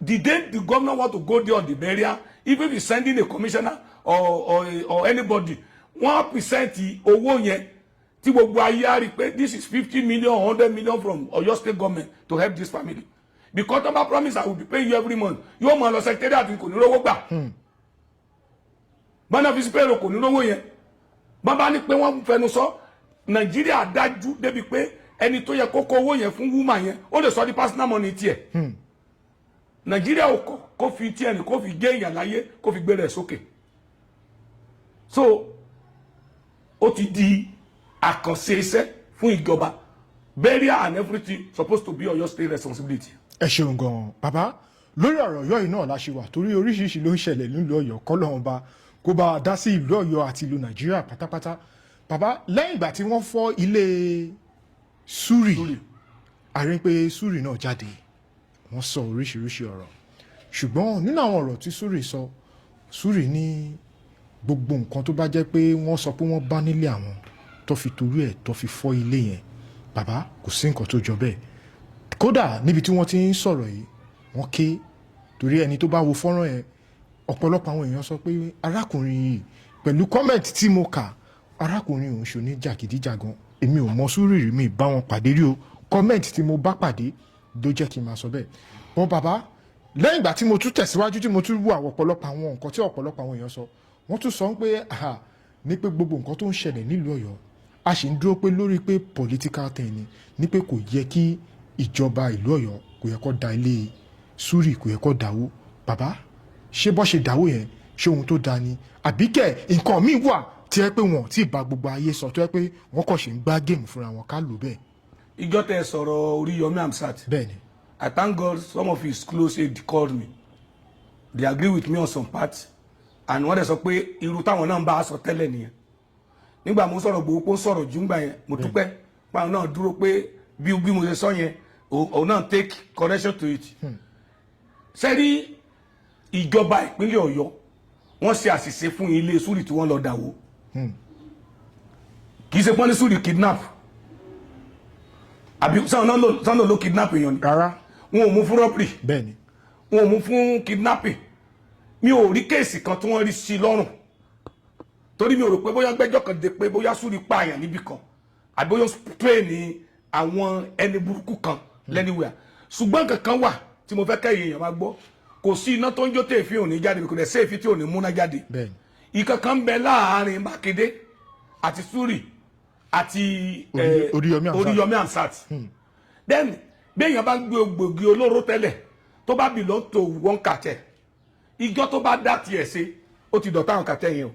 The day the governor want to go there on the burial even if he's sending a commissioner or anybody 1% owó yẹn tí gbogbo ayé á rí pé this is 50 million 100 million from Ọ̀yọ́ state government to help this family. Because Tọ́ba promise I will be paying you every month. Yóò máa lọ secretariat kò ní rówó gbà. Bọ́nà fi sí pé èrò kò ní rówó yẹn. Bàbá ní pé wọ́n fẹnu sọ Nàìjíríà dájú débi pé ẹni tó yẹ kó kó owó yẹn fún woman yẹn ó lè sọ di personal money tiẹ̀. Nàìjíríà ò kọ̀ kó fi tiẹ̀ ní kó fi gé èèyàn láyé kó fi gbé rẹ̀ sókè. So ó ti di àkànṣe iṣẹ́ fún ìjọba. Burial and everything supposed to be Ọ̀yọ́ state responsibility. Ẹ ṣeun gan-an bàbá lórí ọ̀rọ̀ Ọ̀yọ́ yìí náà la ṣe wà torí oríṣiríṣi ló ń ṣẹlẹ̀ nílùú Ọ̀yọ́ kọ́lọ́hún bá kó bá a dá sí ìlú Ọ̀yọ́ àti ìlú Nàìjíríà pátápátá. Bàbá lẹ́yìn ìgbà tí wọ́n fọ́ ilé Súrì àrí pé Súrì náà jáde wọ́n sọ oríṣiríṣi ọ̀rọ̀ ṣùgbọ́n nínú àwọn ọ̀rọ̀ tí Súrì sọ Súrì ní gbogbo nǹkan tó bá jẹ́ pé wọ́n sọ pé wọ́n bá nílé àwọn tó fi torí ẹ̀ tó fi fọ́ ilé yẹn bàbá kò sí nǹkan tó jọ bẹ́ẹ̀ kódà níbi tí wọ́n ti ń sọ̀rọ̀ yìí wọ́n ké torí ẹni tó bá wo fọ́nrán yẹn ọ̀pọ̀lọpọ̀ àwọn èèyàn sọ pé arákùnrin yìí pẹ̀lú kọ́mẹ̀ntì tí mo kà arákùnrin òun ṣò ní jàgídíjàgan èmi ò mọ Súrì rí mi bá wọn pàdé rí o kọ́mẹ̀ntì tí mo bá pàdé ló jẹ́ kí n máa sọ bẹ́ẹ̀ wọn bàbá lẹ́yìn ìgbà tí mo tún tẹ̀síwájú tí mo tún wú àwọn ọ̀pọ̀lọpọ̀ àwọn nǹkan tí ọ̀pọ̀lọpọ̀ àwọn èèyàn sọ wọ́n tún sọ pé ní pé gbogbo nǹkan tó ń ṣẹlẹ̀ nílùú Ọ̀yọ́ a sì ń dúró pé lórí pé political thing ni ní pé kò yẹ kí ìjọba ìlú Ọ̀yọ́ kò yẹ kó da ilé Súrì kò yẹ kó dáwó bàbá ṣé bọ́ ṣe dáwó yẹn ṣé ohun tó da ni àbí kẹ̀ nǹkan míì wà tí ẹ pé wọn tí ì bá gbogbo ayé sọ tó yẹ pé wọn kàn ṣe ń gbá géèmù fúnra wọn ká lò bẹ́ẹ̀. Ìjọ tẹ sọ̀rọ̀ Oriyomi Hamzat. Bẹ́ẹ̀ni. I thank God some of his close aide called me. They agree with me on some parts and wọ́n dẹ̀ sọ pé irú táwọn náà ń bá a sọ tẹ́lẹ̀ nìyẹn. Nígbà mo sọ̀rọ̀ gbogbo pé sọ̀rọ̀ jùngbà yẹn mo dúpẹ́ páwọn náà dúró pé bí mo ṣe sọ yẹn òun náà take correction to it. Sẹ́rí ìjọba ìpínlẹ̀ Ọ̀yọ́ wọ́n ṣe àṣìṣe fún ilé Súrì tí wọ́n lọ dàwó. Kì í ṣe pọ́n ní Súrì kidnap àbí sáwọn ló kidnap èèyàn ni. Rárá. Wọn ò mú fún robbery. Bẹ́ẹ̀ni. Wọn ò mú fún kidnapping. Mi ò rí kéèsì kan tí wọ́n rí sí lọ́rùn torí mi ò rò pé bóyá gbẹ́jọ́ kan dé pé bóyá Súrì pààyàn níbì kan àbí bóyá spray ní àwọn ẹni burúkú kan lẹ́niwẹ̀ẹ́ ṣùgbọ́n kankan wà tí mo fẹ́ kẹ́yìn èèyàn máa gbọ́ kò sí iná tó ń jó tèéfín ò ní jáde kò dẹ̀ séèfín tí ò ní múná jáde ìkankan ń bẹ láàárín Makinde àti Súrì àti Oriyomi Hamzat then bí èèyàn bá gbé gbòógì olóró tẹ́lẹ̀ tó bá belong to one cartel ìjọ tó bá dá tiẹ̀ ṣe ó ti dọ̀tá àwọn cartel yẹn o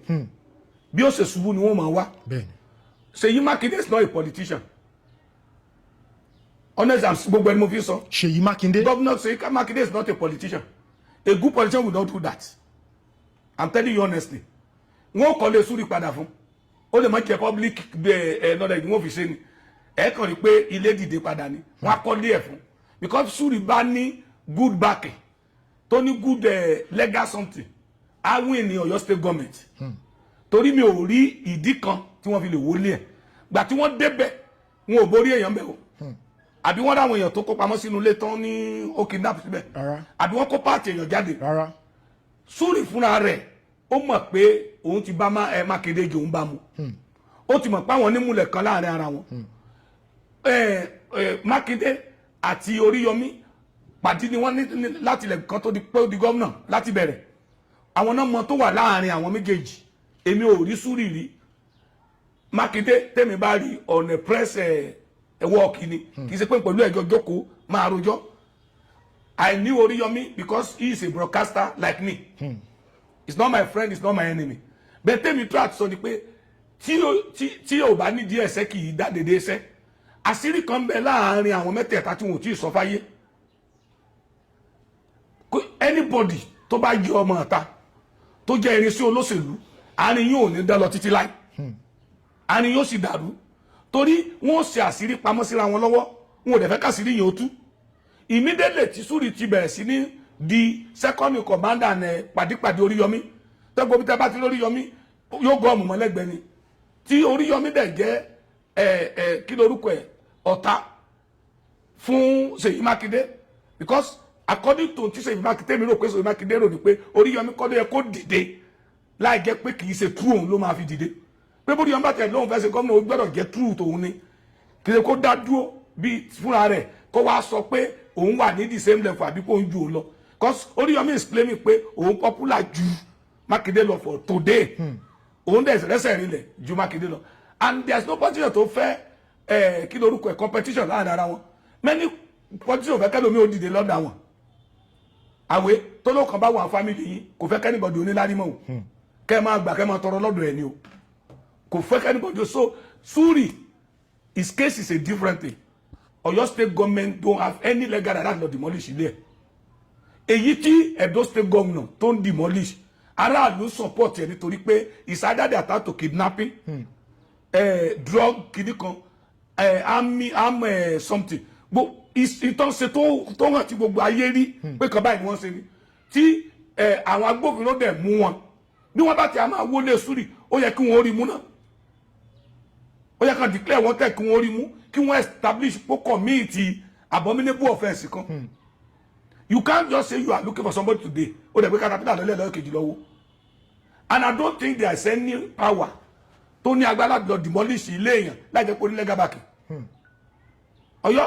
bí ó ṣe ṣubú ni wọ́n máa wá Seyi Makinde is not a politician honest gbogbo ẹni mo fi sọ Seyi Makinde Governor Seyi Makinde is not a politician a good politician will not do that I'm telling you honestly wọn kò lè Súrì padà fún ó lè má jẹ public lọ́dọ̀ ìdí wọn fi ṣe ni ẹ kàn rí pé ilé dìde padà ni wọn á kọ́ lé ẹ̀ fún because Súrì bá ní good backing tó ní good legal something á win ní Ọ̀yọ́ state government torí mi ò rí ìdí kan tí wọ́n fi lè wọlé ẹ̀ gbà tí wọ́n débẹ̀ wọn ò borí èèyàn bẹ̀ o àbí wọ́n dáwọn èèyàn tó kó pamọ́ sínú ilé tán ní ó kidnap síbẹ̀ àbí wọ́n kó páàtì èèyàn jáde Súrì fúnra rẹ̀ ó mọ̀ pé òun ti bá Makinde jò ń bá mu ó ti mọ̀ pé àwọn onímùlẹ̀ kan láàrin ara wọn Makinde àti Oriyomi pàdé ni wọ́n ní láti ilẹ̀ kan tó di pé ó di gómìnà láti bẹ̀rẹ̀ àwọn náà mọ tó wà láàrin àwọn méjèèjì èmi ò rí Súrì rí Makinde tèmi bá rí ọ̀nà press work ni kì í ṣe pé pẹ̀lú ẹjọ́ jókòó máa rojọ́ I knew Oriyomi because he is a broadcaster like me he's not my friend he's not my enemy but tèmi tó àti sọ ni pé tí ò bá nídìí ẹsẹ̀ kì í dá dédé ẹsẹ̀ àṣírí kan bẹ láàrin àwọn mẹ́tẹ̀ẹ̀ta tí wọn ò tí ì sọ fáyé anybody tó bá jẹ ọmọ ọ̀tá tó jẹ́ irinṣẹ́ olóṣèlú àárín yóò ní dá lọ títí láì àárín yóò sì dàrú torí wọn ò ṣe àṣírí pamọ́ síra wọn lọ́wọ́ wọn ò dẹ̀ fẹ́ kàṣírí yẹn ó tú immediately tí Súrì ti bẹ̀rẹ̀ sí ní di second in command and pàdípàdé Oriyomi tẹ́gbọ́n bí tẹ́ bá ti Oriyomi yóò gọ́ ọmọ mọ́lẹ́gbẹ̀ẹ́ ni tí Oriyomi dẹ̀ jẹ́ kí lorúkọ ẹ̀ ọ̀tá fún Seyi Makinde because according to ti Seyi Makinde mi rò pé Seyi Makinde rò ní pé Oriyomi kọ́ ló yẹ kó dìde láì jẹ́ pé kì í ṣe true òun ló máa fi dìde pé Oriyomi bá tẹ̀ lóun fẹ́ ṣe gómìnà ó gbọ́dọ̀ jẹ́ true tòun ni kì í ṣe kó dá dúró bí fúnra rẹ̀ kó wá sọ pé òun wà ní the same level àbí kó ń ju òun lọ because Oriyomi is claiming pé òun popular ju Makinde lọ for today òun dẹ̀ rẹ́sẹ̀ rinlẹ̀ ju Makinde lọ and there is no politician tó fẹ́ kí lorúkọ ẹ̀ competition láàrin ara wọn many politician fẹ́ kẹ́lómi ó dìde lọ́dọ̀ àwọn àwẹ̀ tó ló kàn bá wà family yín kò fẹ́ kẹ́nìbọ̀dì onílárí mọ́ o kẹ́ ẹ máa gbà kẹ́ ẹ máa tọrọ lọ́dọ̀ ẹ̀ ni o kò fẹ́ kẹ́nìbọ̀dì so Súrì his case is a different thing Ọ̀yọ́ state government don't have any legal right to demolish ilé ẹ̀ èyí tí Edo state government tó ń demolish aráàlú support ẹ̀ nítorí pé it's either they attack to kidnapping drug kìíní kan arm something ìtàn ṣe tó hàn tí gbogbo ayé rí pé kan báyìí ni wọ́n ṣe ni tí àwọn agbófinró dẹ̀ mú wọn bí wọ́n bá ti máa wọlé Súrì ó yẹ kí wọ́n rí mú náà ó yẹ kàn declare wọ́n tẹ̀ kí wọ́n rí mú kí wọ́n establish pé commit abominable offence kan you can't just say you are looking for somebody today ó dẹ̀ pé caterpillar lọ́lẹ́ lọ́ọ́ kejì lọ́wọ́ and I don't think there is any power tó ní agbára lọ demolish ilé èèyàn láì jẹ́ pé ó ní legal backing Ọ̀yọ́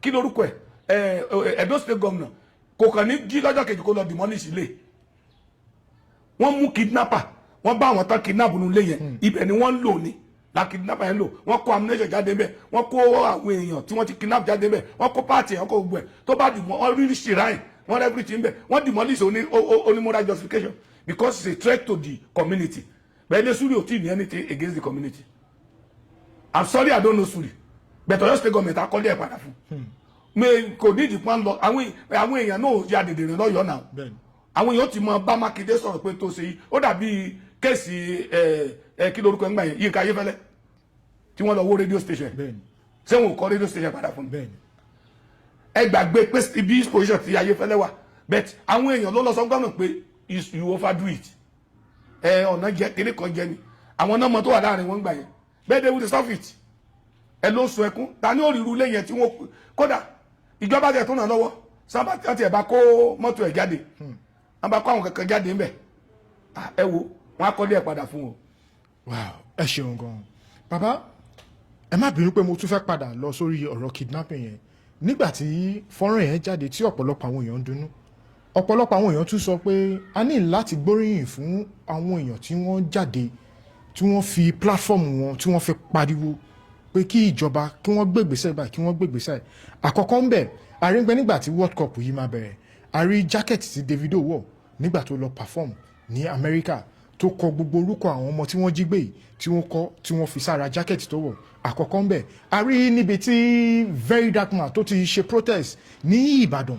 kí lorúkọ ẹ̀ Edo state governor kò kàn ní jí lọ́jọ́ kejì kó lọ demolish ilé wọ́n mú kidnapper wọ́n bá àwọn tán kidnap nínú ilé yẹn ibẹ̀ ni wọ́n ń lò ní la kidnapper yẹn lò wọ́n kó ammunition jáde bẹ́ẹ̀ wọ́n kó àwọn èèyàn tí wọ́n ti kidnap jáde bẹ́ẹ̀ wọ́n kó party wọ́n kó gbogbo ẹ̀ tó bá dìbò wọ́n rí shrine wọ́n rẹ́ everything bẹ́ẹ̀ wọ́n demolish oní moral justification because it's a threat to the community but the Súrì ò tí ní anything against the community I'm sorry I don't know Súrì but Ọ̀yọ́ state government akọ́lé ẹ̀ padà fún mi kò ní ìdìpọ́n lọ àwọn èèyàn náà ya dèdè rìn lọ́yọ̀ọ́ náà àwọn èèyàn ti mọ bá Makinde sọ̀rọ̀ pé tó ṣe yìí ó dàbí kéèsì kí lorúkọ ẹgbẹ́ yẹn Yínká Ayéfẹ́lẹ́ tí wọ́n lọ wó radio station ṣé wọn ò kọ́ radio station padà fún mi ẹ gbàgbé pé ibi position ti Ayéfẹ́lẹ́ wà but àwọn èèyàn ló lọ sọ gbọ́nà pé you overdo it ọ̀nà jẹ kéré kan jẹ ni àwọn náà mọ tó wà láàrin wọn gbà yẹn bẹ́ẹ̀ they will stop it ẹ ló sun ẹkún ta ni ó rí irú ilé yẹn tí wọ́n kódà ìjọba tẹ̀ tó nà lọ́wọ́ sábà tí ẹ bá kó mọ́tò ẹ̀ jáde wọ́n bá kó àwọn kankan jáde ńbẹ̀ ẹ wo wọ́n á kọ́lé ẹ̀ padà fún o. ẹ ṣeun gan-an bàbá ẹ má bínú pé mo tún fẹ́ padà lọ sórí ọ̀rọ̀ kidnapping yẹn nígbà tí fọ́nrán yẹn jáde tí ọ̀pọ̀lọpọ̀ àwọn èèyàn ń dunnú ọ̀pọ̀lọpọ̀ àwọn èèyàn tún sọ pé a ní láti gbóríyìn fún àwọn èèyàn tí wọ́n jáde tí wọ́n fi platform wọn tí wọ́n fi pariwo pé kí ìjọba kí wọ́n gbégbèsè báyìí kí wọ́n gbégbèsè àkọ́kọ́ ń bẹ̀ àrígbẹ́ nígbà tí World Cup yìí máa bẹ̀rẹ̀ àrí jákẹ́ẹ̀tì tí Davido wọ̀ nígbà tó lọ perform ní Amẹ́ríkà tó kọ gbogbo orúkọ àwọn ọmọ tí wọ́n jí gbé yìí tí wọ́n kọ tí wọ́n fi sára jákẹ́ẹ̀tì tó wọ̀ àkọ́kọ́ ń bẹ̀ àrí níbi tí Very Dark Man tó ti ṣe protest ní Ìbàdàn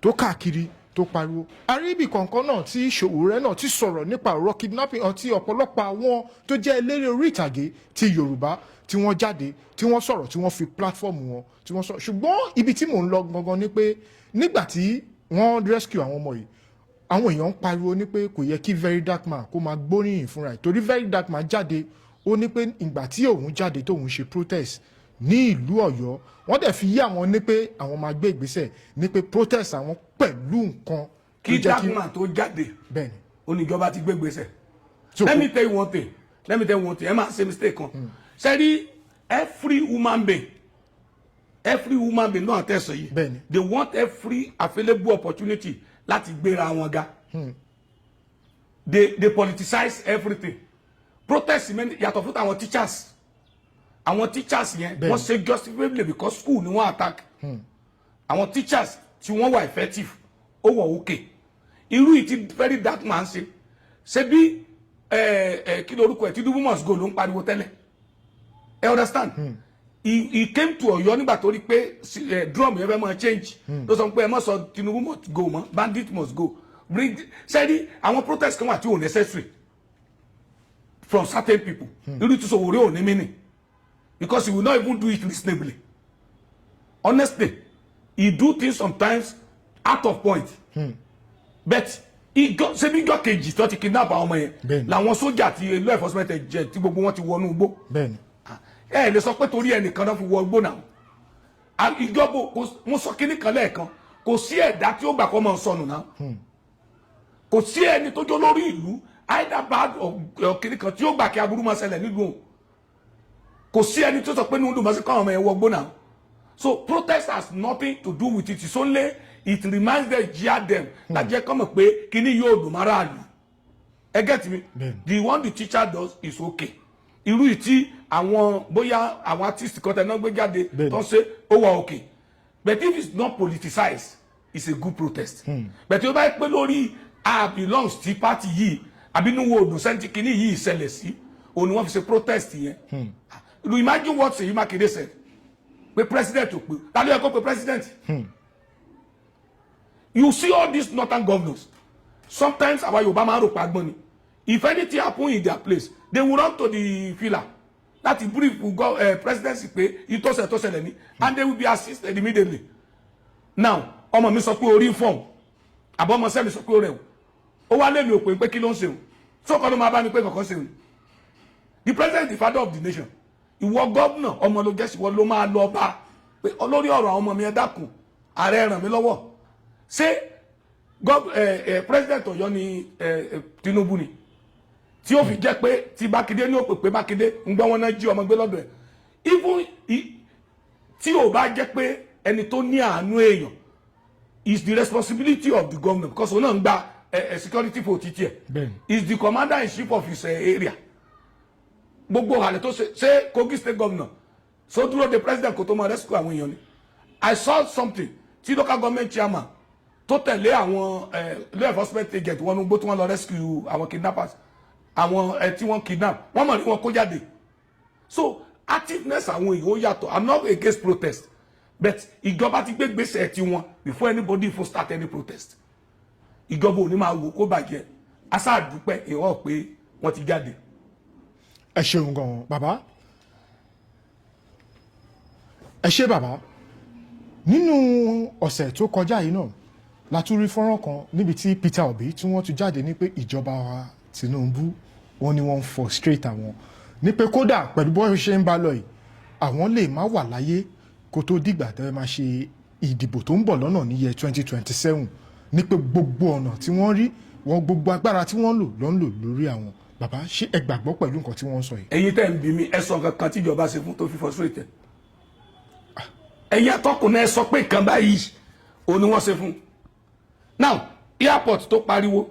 tó káàkiri tó pariwo àríbì kọ̀ọ̀kan náà tí Ṣòwòrẹ́ náà ti sọ̀rọ̀ nípa ọ̀rọ̀ kidnapping àti ọ̀pọ̀lọpọ̀ àwọn tó jẹ́ eléré orí ìtàgé ti Yorùbá tí wọ́n jáde tí wọ́n sọ̀rọ̀ tí wọ́n fi platform wọn tí wọ́n sọ̀rọ̀ ṣùgbọ́n ibi tí mò ń lọ gangan ni pé nígbà tí wọ́n rescue àwọn ọmọ yìí àwọn èèyàn ń pariwo ní pé kò yẹ kí Very Dark Man kó máa gbóríyìn fúnra ẹ̀ torí Very Dark Man jáde ó ní pé ìgbà tí òun jáde tóun ṣe protest ní ìlú Ọ̀yọ́ wọ́n dẹ̀ fi yí àwọn ní pé àwọn máa gbé ìgbésẹ̀ ní pé protest àwọn pẹ̀lú nǹkan kí Dagman tó jáde oníjọba ti gbé gbèsè. Let me tell you one thing ẹ máa ṣe mistake kan ṣẹ́rí every woman being náà tẹ̀sán yìí they want every available opportunity láti gbéra wọn ga they politicize everything protest yàtọ̀ fún àwọn teachers yẹn wọ́n ṣe justifiably because school ni wọ́n attack àwọn teachers tí wọ́n wà effective ó wọ̀ okay irú ìtí very dark man ṣe bí kí lorúkọ ẹ̀ Tinubu must go ló ń pariwo tẹ́lẹ̀ ẹ understand he came to Ọ̀yọ́ nígbà tó rí pé drum yẹn fẹ́ máa change ló sọ pé ẹ má sọ Tinubu must go mọ́ bandit must go bring sẹ́ni àwọn protest kan wà tí ò necessary from certain people irú tí Sowore ò ní meaning because he will not even do it reasonably honestly he do things sometimes out of point but ṣebí ìjọ kejì tó ti kidnap àwọn ọmọ yẹn làwọn sójà àti law enforcement jẹ tí gbogbo wọn ti wọnú igbó ẹ lè sọ pé torí ẹnìkan náà fi wọ igbó náà ìjọba mo sọ kíní kan lẹ́ẹ̀kan kò sí ẹ̀dá tí ó gbà kọ́ máa sọnù náà kò sí ẹni tó jó lórí ìlú either bad or kíní kan tí ó gbà kí aburú máa ṣẹlẹ̀ nílùú kò sí ẹni tó sọ pé nínú ìdùnmọ́sí kọ́ àwọn ọmọ yẹn wọ igbó náà so protest has nothing to do with it it's only it reminds them jeer them that jẹ́ kọ́ mọ̀ pé kíní yóò dùn mara àlù ẹ get me the one the teacher does is okay irú ìtí àwọn bóyá àwọn artist kan tẹ̀ náà gbé jáde tó ń ṣe ó wà okay but if it's not politicized it's a good protest but ó bá pẹ́ lórí belongs to party yìí àbínú wo òdùn sẹ́ńtì kíní yìí ìṣẹ̀lẹ̀ sí òun ni wọ́n fi ṣe protest yẹn you imagine what Seyi Makinde said pé president ò pé ta ló yẹ kó pé president. You see all these northern governors sometimes our Yorùbá máa ń rò pa agbọ́n ni if anything happen in their place they will run to the villa láti brief presidency pé ìtọ́sẹ̀lẹ̀ ni and they will be assisted immediately now ọmọ mi sọ pé orí fọ́ọ̀m àbọ̀ ọmọ sẹ́mi sọ pé ó rẹ̀ ó wá lé mi òpin pé kí ló ń ṣe o sọ́kọ́ ló máa bá mi pé kankan ṣe o the president the father of the nation ìwọ gọ́vnà ọmọ ló jẹ́ ìwọ ló máa lọ bá pé olórí ọ̀rọ̀ àwọn ọmọ mi ẹ dákun ààrẹ ràn mí lọ́wọ́ ṣé president Ọ̀yọ́ ni Tinubu ni tí ó fi jẹ́ pé ti Makinde ní òpè pé Makinde ń gbọ́ wọn náà jí ọmọ gbé lọ́dọ̀ ẹ̀ even tí ò bá jẹ́ pé ẹni tó ní àánú èèyàn is the responsibility of the government because òun náà ń gba security for titi ẹ̀ is the commander in chief of his area gbogbo àlẹ́ tó ṣe Kogi state governor so dúró de president kò tó máa rescue àwọn èèyàn ni I saw something tí local government chairman tó tẹ̀lé àwọn law enforcement agent wọn ní gbó tí wọ́n lọ rescue àwọn kidnappers àwọn tí wọ́n kidnap wọ́n mọ̀ ní wọn kó jáde so activeness àwọn èèyàn ó yàtọ̀ I'm not against protest but ìjọba ti gbé gbèsè ti wọn before anybody even start any protest ìjọba ò ní máa wò kó bàjẹ́ aṣáàdúpẹ́ ìwọ́n pé wọ́n ti jáde. ẹ ṣeun gan bàbá ẹ ṣe bàbá nínú ọ̀sẹ̀ tó kọjá yìí náà la tún rí fọ́nrán kan níbi tí Peter Obi tí wọ́n tún jáde ní pé ìjọba wa Tinubu wọ́n ní wọ́n ń frustrate àwọn ní pé kódà pẹ̀lú bó ṣe ń bá lọ yìí àwọn lè má wà láyé kó tó dìgbà tẹ́ máa ṣe ìdìbò tó ń bọ̀ lọ́nà ní year 2027 ní pé gbogbo ọ̀nà tí wọ́n rí wọn gbogbo agbára tí wọ́n lò ló ń lò lórí àwọn bàbá ṣé ẹ gbàgbọ́ pẹ̀lú nǹkan tí wọ́n ń sọ yìí. ẹ̀yin tẹ́ ń bí mi ẹ sọ kankan tíjọba ṣe fún tó fi frustrate ẹ̀yin atọ́kùnrin ẹ sọ pé nǹkan báyìí òun ni wọ́n ṣe fún now airport tó pariwo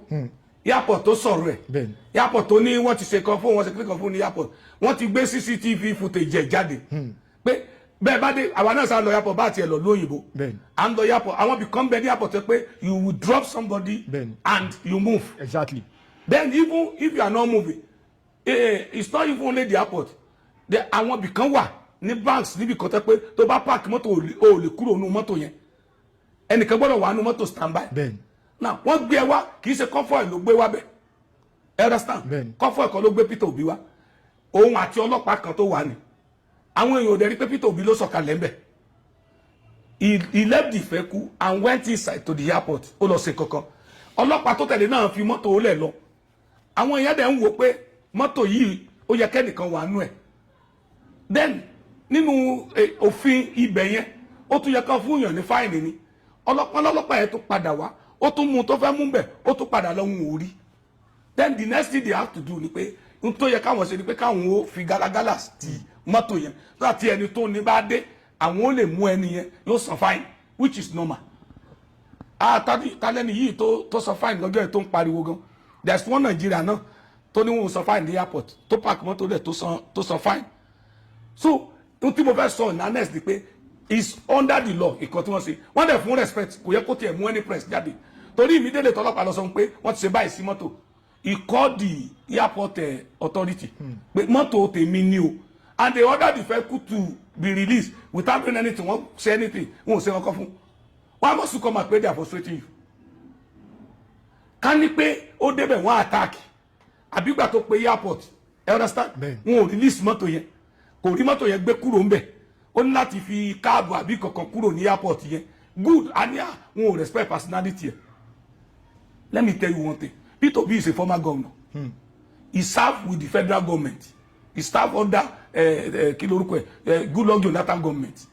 airport tó sọ̀rọ̀ ẹ̀ airport tó ní wọ́n ti ṣe kan fún wọn ṣe kan fún ní airport wọ́n ti gbé CCTV footage ẹ̀ jáde pé bẹ́ẹ̀ bá dé àwa náà sá lọ airport bá tiẹ̀ lọ lóyìnbó à ń lọ airport àwọn become bẹ́ẹ̀ ní airport pé you will drop somebody and you move. Exactly. Then even if you are not moving it's not even only the airport àwọn bìkan wà ní banks níbi kan tẹ́ pé tó bá park mọ́tò ò lè kúrò nínú mọ́tò yẹn ẹnìkan gbọ́dọ̀ wà nínú mọ́tò standby. Now wọ́n gbé ẹ wá kì í ṣe convoy ló gbé wá bẹ́ẹ̀ ẹ understand convoy kan ló gbé Peter Obi wá òun àti ọlọ́pàá kan tó wà ní àwọn èèyàn ò dẹ̀ rí pé Peter Obi ló sọ̀kalẹ̀ ńbẹ̀ he left the vehicle and went inside to the airport ó lọ ṣe kankan ọlọ́pàá tó tẹ̀lé náà fi mọ́tò ó lẹ̀ lọ àwọn èèyàn dẹ̀ ń wò pé mọ́tò yìí ó yẹ kẹ́nìkan wà nú ẹ̀ then nínú òfin ibẹ̀ yẹn ó tún yẹ kán fún èèyàn ní fáìnì ni ọlọ́pàá yẹn tó padà wá ó tún mú tó fẹ́ mú bẹ̀ ó tún padà lọ ń orí then the next thing they have to do ni pé n tó yẹ káwọn ṣe ni pé káwọn ó fi galagala ti mọ́tò yẹn láti ẹni tó ní bá dé àwọn ó lè mú ẹni yẹn yóò san fine which is normal talẹ́ni yìí tó san fine lọ́jọ́ yẹn tó ń pariwo gan there is one Nigeria náà tó ní wọn san fine ní airport tó park mọ́tò rẹ̀ tó san fine so n tí mo fẹ́ sọ ní honest ni pé is under the law ìkan tí wọ́n ṣe wọ́n dẹ̀ fún respect kò yẹ kó tiẹ̀ mú any press jáde torí immediately tọ́lọ́pàá lọ sọ pé wọ́n ti ṣe báyìí sí mọ́tò he called the airport authority pé mọ́tò tèmi ni o and they ordered the vehicle to be released without doing anything wọ́n say anything wọ́n ò ṣe wọn kọ́ fún wọ́n must come and pay they are frustrating you ká ní pé ó débẹ̀ wọ́n attack àbígbà tó pé airport ẹ understand wọ́n ò release mọ́tò yẹn kò rí mọ́tò yẹn gbé kúrò ńbẹ̀ ó ní láti fi káàbù àbí kankan kúrò ní airport yẹn good ania wọn ò respect personality yẹn let me tell you one thing P2B is a former governor he served with the federal government he served under kí lorúkọ Goodluck Jonathan government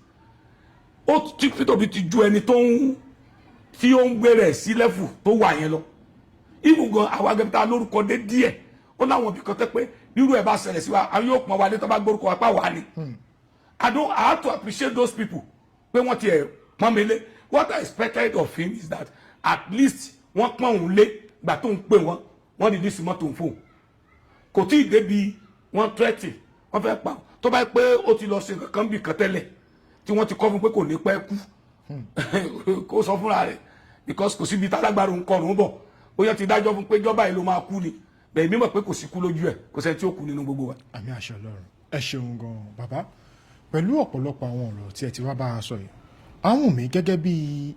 ó ti P2B ti ju ẹni tí ó ń gbé rẹ̀ sí level tó wà yẹn lọ even gan àwọn agbẹ́ta lórúkọ dé díẹ̀ ó láwọn ibì kan tẹ́ pé nírú ẹ̀ bá ṣẹlẹ̀ sí wa àwọn yóò pọn wa lé tó bá gbórúkọ wa pa wà ní I have to appreciate those people pé wọ́n ti ẹ̀ pọ́n mi lé what I expected of him is that at least wọ́n pọ́n òun lé gbà tó ń pè wọ́n di nísìmọ́ tó ń fò kò tí ì débi wọ́n tẹ́tì wọ́n fẹ́ pa tó bá pé ó ti lọ ṣe kankan bí kan tẹ́lẹ̀ tí wọ́n ti kọ́ fún pé kò ní pẹ́ kú kó sọ fúnra rẹ̀ because kò síbi tálágbára ń kọrùn bọ̀ ó yẹ ti dájọ́ fún pé jọba yìí ló máa kú ni bẹ́ẹ̀ mímọ̀ pé kò sí kú lójú ẹ̀ kò sẹ́ni tí ó kú nínú gbogbo wa. àmì àṣẹ Ọlọ́run ẹ ṣeun gan bàbá pẹ̀lú ọ̀pọ̀lọpọ̀ àwọn ọ̀rọ̀ tí ẹ ti wá bá a sọ yìí àwọn mi gẹ́gẹ́ bí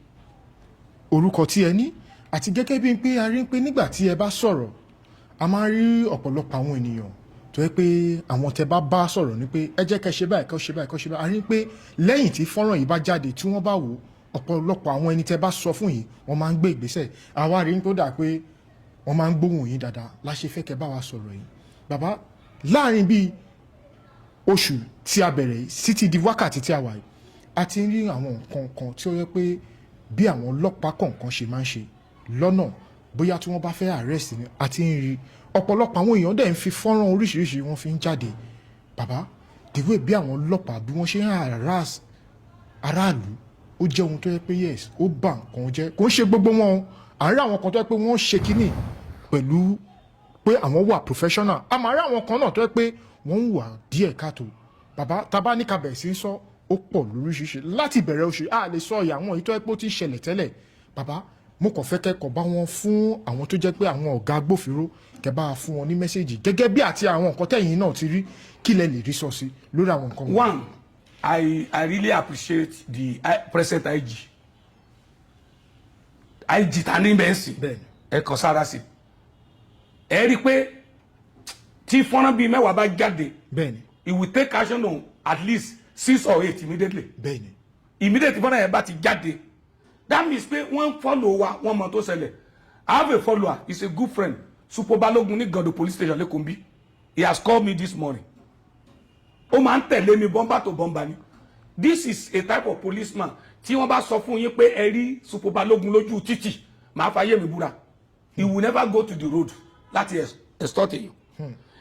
orúkọ tí ẹ ní àti gẹ́gẹ́ bí pé a rí pé nígbà tí ẹ bá sọ̀rọ̀ a máa rí ọ̀pọ̀lọpọ̀ àwọn ènìyàn tó yẹ pé àwọn tẹ bá sọ̀rọ̀ ni pé ẹ jẹ́ kẹ́ ṣe báyìí kẹ́ ṣe báyìí kẹ́ ṣe báyìí a rí pé lẹ́yìn tí fọ́nrán yìí bá jáde tí wọ́n bá wò ọ̀pọ̀lọpọ̀ àwọn ẹni tẹ bá sọ fún yìí wọ́n máa ń gbé ìgbésẹ̀ àwa rí tó dà pé wọ́n máa ń gbóhùn yín dáadáa láṣẹ fẹ́ kẹ́ bá wa sọ̀rọ̀ yìí bàbá láàrin bíi oṣù tí a bẹ̀rẹ̀ yìí sí ti di wákàtí tí a wà yìí a ti ń rí àwọn nǹkan kan tí ó yẹ pé bí àwọn ọlọ́pàá kọ̀ọ̀kan ṣe máa ń ṣe lọ́nà bóyá tí wọ́n bá fẹ́ arrest ni a ti ń rí ọ̀pọ̀lọpọ̀ àwọn èèyàn dẹ̀ ń fi fọ́nrán oríṣiríṣi wọ́n fi ń jáde bàbá dìwé bí àwọn ọlọ́pàá bí wọ́n ṣe ń harass aráàlú ó jẹ́ ohun tó yẹ pé yes ó bà nǹkan jẹ́ kò ń ṣe gbogbo wọn à ń rí àwọn kan tó yẹ pé wọ́n ṣe kínní pẹ̀lú pé àwọn wà professional a máa rí àwọn kan náà tó yẹ pé wọ́n ń wà díẹ̀ káàtó bàbá tábà ní kabẹ̀ sí ń sọ ó pọ̀ lóríṣiríṣi láti bẹ̀rẹ̀ oṣù a lè sọ ìyá àwọn èyí tó yẹ pé ó ti ṣẹlẹ̀ tẹ́lẹ̀ bàbá mo kàn fẹ́ kẹ́kọ̀ọ́ bá wọn fún àwọn tó jẹ́ pé àwọn ọ̀gá agbófinró kẹ́ bá fún wọn ní mẹ́sẹ̀gì gẹ́gẹ́ bí àti àwọn nǹkan tẹ̀yìn náà ti rí kí lẹ lè rí sọ sí lórí àwọn nǹkan. One, I really appreciate the present IG ta ní bẹ́ẹ̀sì ẹ kàn sára sí ẹ rí i pé tí fọ́nrán bíi mẹ́wàá bá jáde it will take action on at least 6 or 8 immediately. Immediately fọ́nrán yẹn bá ti jáde that means pé wọ́n follow wa wọ́n mọ tó ṣẹlẹ̀ I have a follower he's a good friend Supo Balogun ní Gando police station lẹ́kọ̀ọ́ bí he has called me this morning ó máa ń tẹ̀lé mi bọ́mbà tó bọ́mbà ni this is a type of policeman tí wọ́n bá sọ fún yín pé ẹ rí Supo Balogun lójú títì máa fàyè mi búra he will never go to the road láti extort èèyàn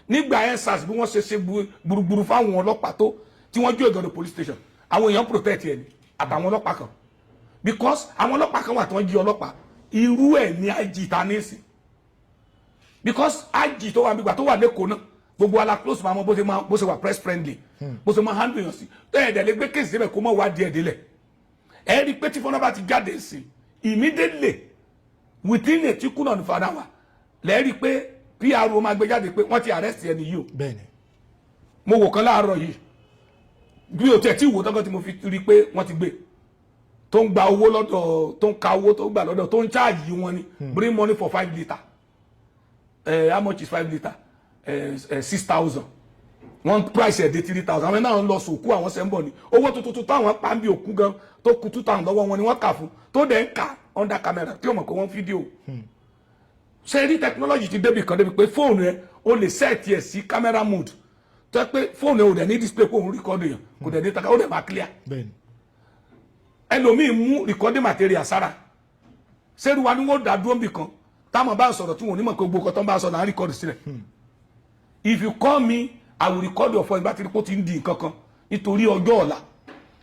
nígbà ẹ̀ sars bí wọ́n ṣe gbùrùgbùrù fáwọn ọlọ́pàá tó tí wọ́n jó Gando police station àwọn èèyàn protect ẹ̀ ní àtàwọn ọlọ́pàá kan because àwọn ọlọ́pàá kan wà tí wọ́n jí ọlọ́pàá irú ẹ̀ ní IG ta ní sí because IG tó wà nígbà tó wà lẹ́kọ̀ọ́ náà gbogbo ala close máa mọ bó ṣe wà press friendly bó ṣe máa handle yàn sí ẹ̀ẹ́dẹ̀ lè gbé kéèsì síbẹ̀ kó mọ̀ wá díẹ̀ délẹ̀ ẹ̀ rí pé tí fọ́nà bá ti jáde sí immediately within a tíkú náà ní fàdà wà lẹ́ẹ̀rí pé PRO máa gbé jáde pé wọ́n ti arrest ẹni yìí o mo wò kan láàárọ̀ yìí bí o tẹ̀ tí ìwò tọ́kọ́ tí mo fi rí pé wọ́n ti gbé tó ń gba owó lọ́dọ̀ tó ń ka owó tó gbà lọ́dọ̀ tó ń charge wọn ni bring money for 5 litre how much is 5 litre 6,000 one price ẹ̀ dé 3,000 àwọn náà ń lọ sòkú àwọn sẹ́ńbọ̀ ni owó tuntun táwọn pa ń bí òkú gan tó kú 2,000 lọ́wọ́ wọn ni wọ́n kà fún tó dẹ̀ ń kà under camera tí ó mọ̀ pé wọ́n fídíò ṣe rí technology ti débi kan débi pé fóònù ẹ o lè set ẹ sí camera mode tó yẹ pé fóònù ẹ ò dẹ̀ ní display pé òun record yẹn kò dẹ̀ ní taka ó dẹ̀ máa clear ẹlòmíì mú recording material sára sẹ́rù wa ni wọ́n dá dúró nbìkan táwọn bá sọ̀rọ̀ tí wọ́n ní mọ̀ pé gbogbo kan tó ń bá sọ náà rìkọ́dù sílẹ̀. If you call me I will record your voice bá ti rí pé ó ti ń di nǹkan kan nítorí ọjọ́ ọ̀la.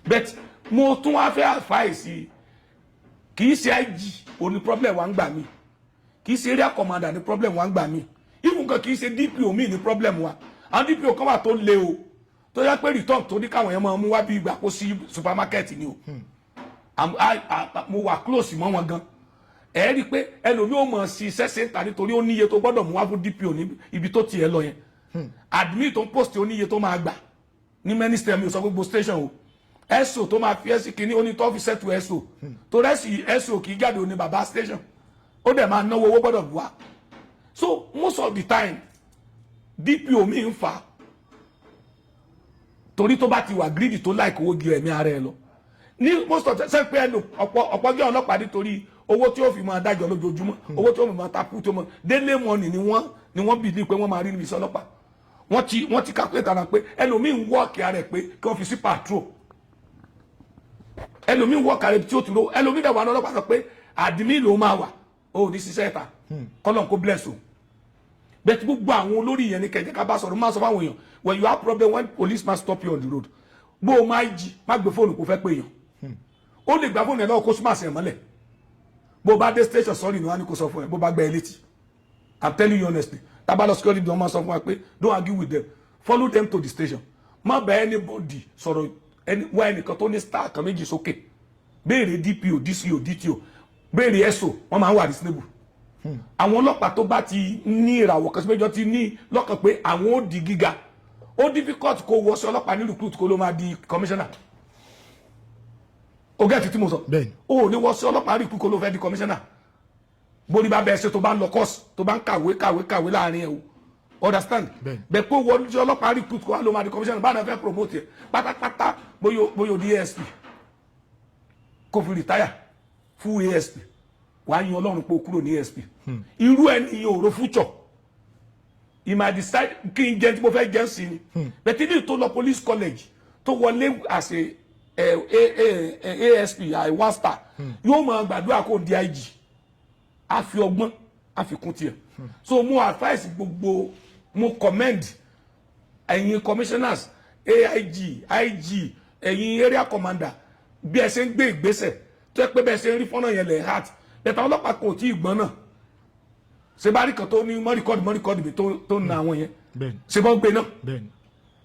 But mo tún wá fẹ́ advice kì í ṣe IG òní problem wa ń gbà mí, kì í ṣe area commander ní problem wa ń gbà mí, even kan kì í ṣe DPO mi ní problem wa. Àwọn DPO kan wà tó le o tó yẹ pé return tó ní káwọn yẹn máa mú wá bí ìgbà kó sí supermarket ni o. Mo wà close mọ́ wọn gan. Ẹ rí i pé ẹlòmí ò mọ̀ sí iṣẹ́ ṣe ń ta nítorí ó níye tó gbọ́dọ̀ mú wá fún DPO ní ibi tó tiẹ̀ lọ yẹn. Admin tó ń post ó níye tó máa gbà ní minister mi ò sọ gbogbo station o. SO tó máa fi ẹsì kìíní oní tó fi settle SO tó rẹ́sì SO kì í jáde òní bàbá station ó dẹ̀ máa náwó owó gbọ́dọ̀ wá. So most of the time DPO mi ń fa torí tó bá ti wà greedy tó like owó ju ẹ̀mí ara ẹ lọ ní most of the time pé ẹnu ọ̀pọ̀ jẹ́ ọlọ́pàá nítorí owó tí ó fi máa dájọ́ lójoojúmọ́ owó tí ó fi máa takú tó mọ́ daily money ni wọ́n bìí pé wọ́n máa rí níbi iṣẹ́ ọlọ́pàá wọ́n ti calculate ara pé ẹlòmíì ń wọ́ọ̀kì ara ẹ̀ pé kí wọ́n fi sí patrol ẹlòmíì wọ́ọ̀kì ara ẹ̀ tí ó ti ro ẹlòmíì dẹ̀ wà ní ọlọ́pàá sọ pé àdìmí ló máa wà ó ní ṣiṣẹ́ ìta kọ́lọ́n kó bless o bẹ́ẹ̀ tí gbogbo àwọn olórí yẹn ní kẹ̀kẹ́ ká bá sọ̀rọ̀ máa sọ fáwọn èèyàn when you have problem when policeman stop you on the road bó o máa jí má gbé fóònù kó fẹ́ pé èèyàn ó lè gbà fóònù ẹ̀ lọ́wọ́ kó súnmọ́ àṣẹ mọ́lẹ̀ bó o bá dé station sọ́ọ̀rì ni wọ́n á ní kó sọ fún ẹ bó o bá gbẹ́ ẹ létí I'm telling you honestly tábà lọ security ni wọ́n máa sọ fún wa pé don't argue with them follow them to the station má bá anybody sọ̀rọ̀ wá ẹnìkan tó ní star kan méjì sókè béèrè DPO DCO DTO béèrè SO wọ́n máa ń wà reasonable àwọn ọlọ́pàá tó bá ti ní ìràwọ̀ kan sí méjọ ti ní lọ́kàn pé àwọn ó di gíga ó difficult kó wọ́ sí ọlọ́pàá ní recruit kó ló máa di commissioner ó gẹ́ẹ̀tì tí mo sọ ó ní wọ́ sí ọlọ́pàá recruit kó ló fẹ́ di commissioner borí bá bẹ́ẹ̀ ṣe tó bá ń lọ course tó bá ń kàwé láàrin ẹ̀ o understand bẹ́ẹ̀ pé wọ́n sí ọlọ́pàá recruit kó ló máa di commissioner bá náà fẹ́ promote ẹ̀ pátápátá bóyá di ASP kó fi retire fún ASP wàá yan ọlọ́run pé o kúrò ní ASP irú ẹni yẹn ò ro future he might decide kí n jẹ́ tí mo fẹ́ jẹ́ sí ni bẹ́ẹ̀ tí ní tó lọ police college tó wọlé as a ASP one star yóò máa gbàdúrà kó di IG a fi ọgbọ́n a fi kún tiẹ̀ so mo advice gbogbo mo commend ẹ̀yin commissioners AIG IG ẹ̀yin area commander bí ẹ ṣe ń gbé ìgbésẹ̀ tó yẹ pé bẹ́ẹ̀ ṣe ń rí fọ́nà yẹn lẹ̀ heart bẹ́ẹ̀ ọlọ́pàá kò tí ì gbọ́n náà ṣe bá rí kan tó ní mọ́ríkọ́dù mi tó na àwọn yẹn ṣe bọ́ gbé náà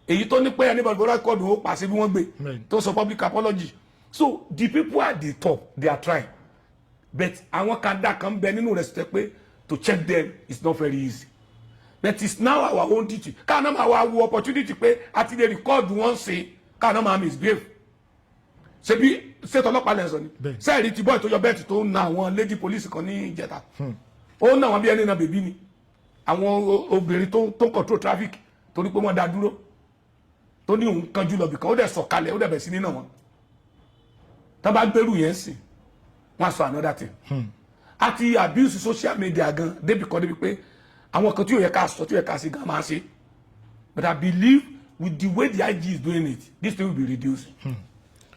èyí tó ní pé ẹni bọ̀ mọ́ríkọ́dù ó pàṣẹ bí wọ́n gbé tó sọ public apology so the people at the top they are trying but àwọn kanda kan bẹ nínú rẹ̀ sọ pé to check them is not very easy but it's now our own duty káà náà máa wá wo opportunity pé a ti lè record wọ́n ṣe káà náà máa misbehave ṣe bí ṣètò ọlọ́pàá lẹ́sọ̀ ni sẹ́ẹ̀rì ti bọ́ ìtọ́jọ́ bẹ́ẹ̀tì tó na àwọn lady police kan ní ìjẹta ó ná wọn bí ẹni na bèbí ni àwọn obìnrin tó ń control traffic torí pé wọ́n dá dúró tó ní òun kanjú lọ bìkan ó dẹ̀ sọ̀kalẹ̀ ó dẹ̀ bẹ̀ sí nínà wọn tó bá gbèrú yẹn sì wọ́n sọ another thing àti abuse social media gan débi kan débi pé àwọn kan tí yóò yẹ ká sọ tí yóò yẹ ká sí gan máa ṣe but I believe with the way the IG is doing it this thing will be reduced.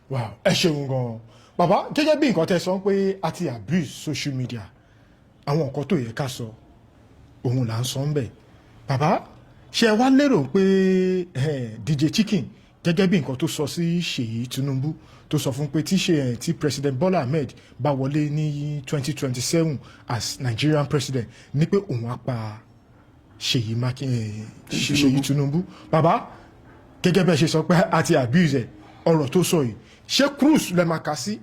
Wow, ẹ ṣeun gan bàbá gẹ́gẹ́ bí nǹkan tẹ́ sọ pé a ti abuse social media àwọn nǹkan tó yẹ ká sọ òun là ń sọ ń bẹ̀ bàbá ṣe wá lérò pé DJ Chicken gẹ́gẹ́ bí nǹkan tó sọ sí Seyi Tinubu tó sọ fún pé tí President Bola Ahmed bá wọlé ní 2027 as Nigerian president ní pé òun á pa Seyi Tinubu bàbá gẹ́gẹ́ bẹ́ẹ̀ ṣe sọ pé a ti abuse ẹ̀ ọ̀rọ̀ tó sọ yìí ṣé cruise lè máa kà sí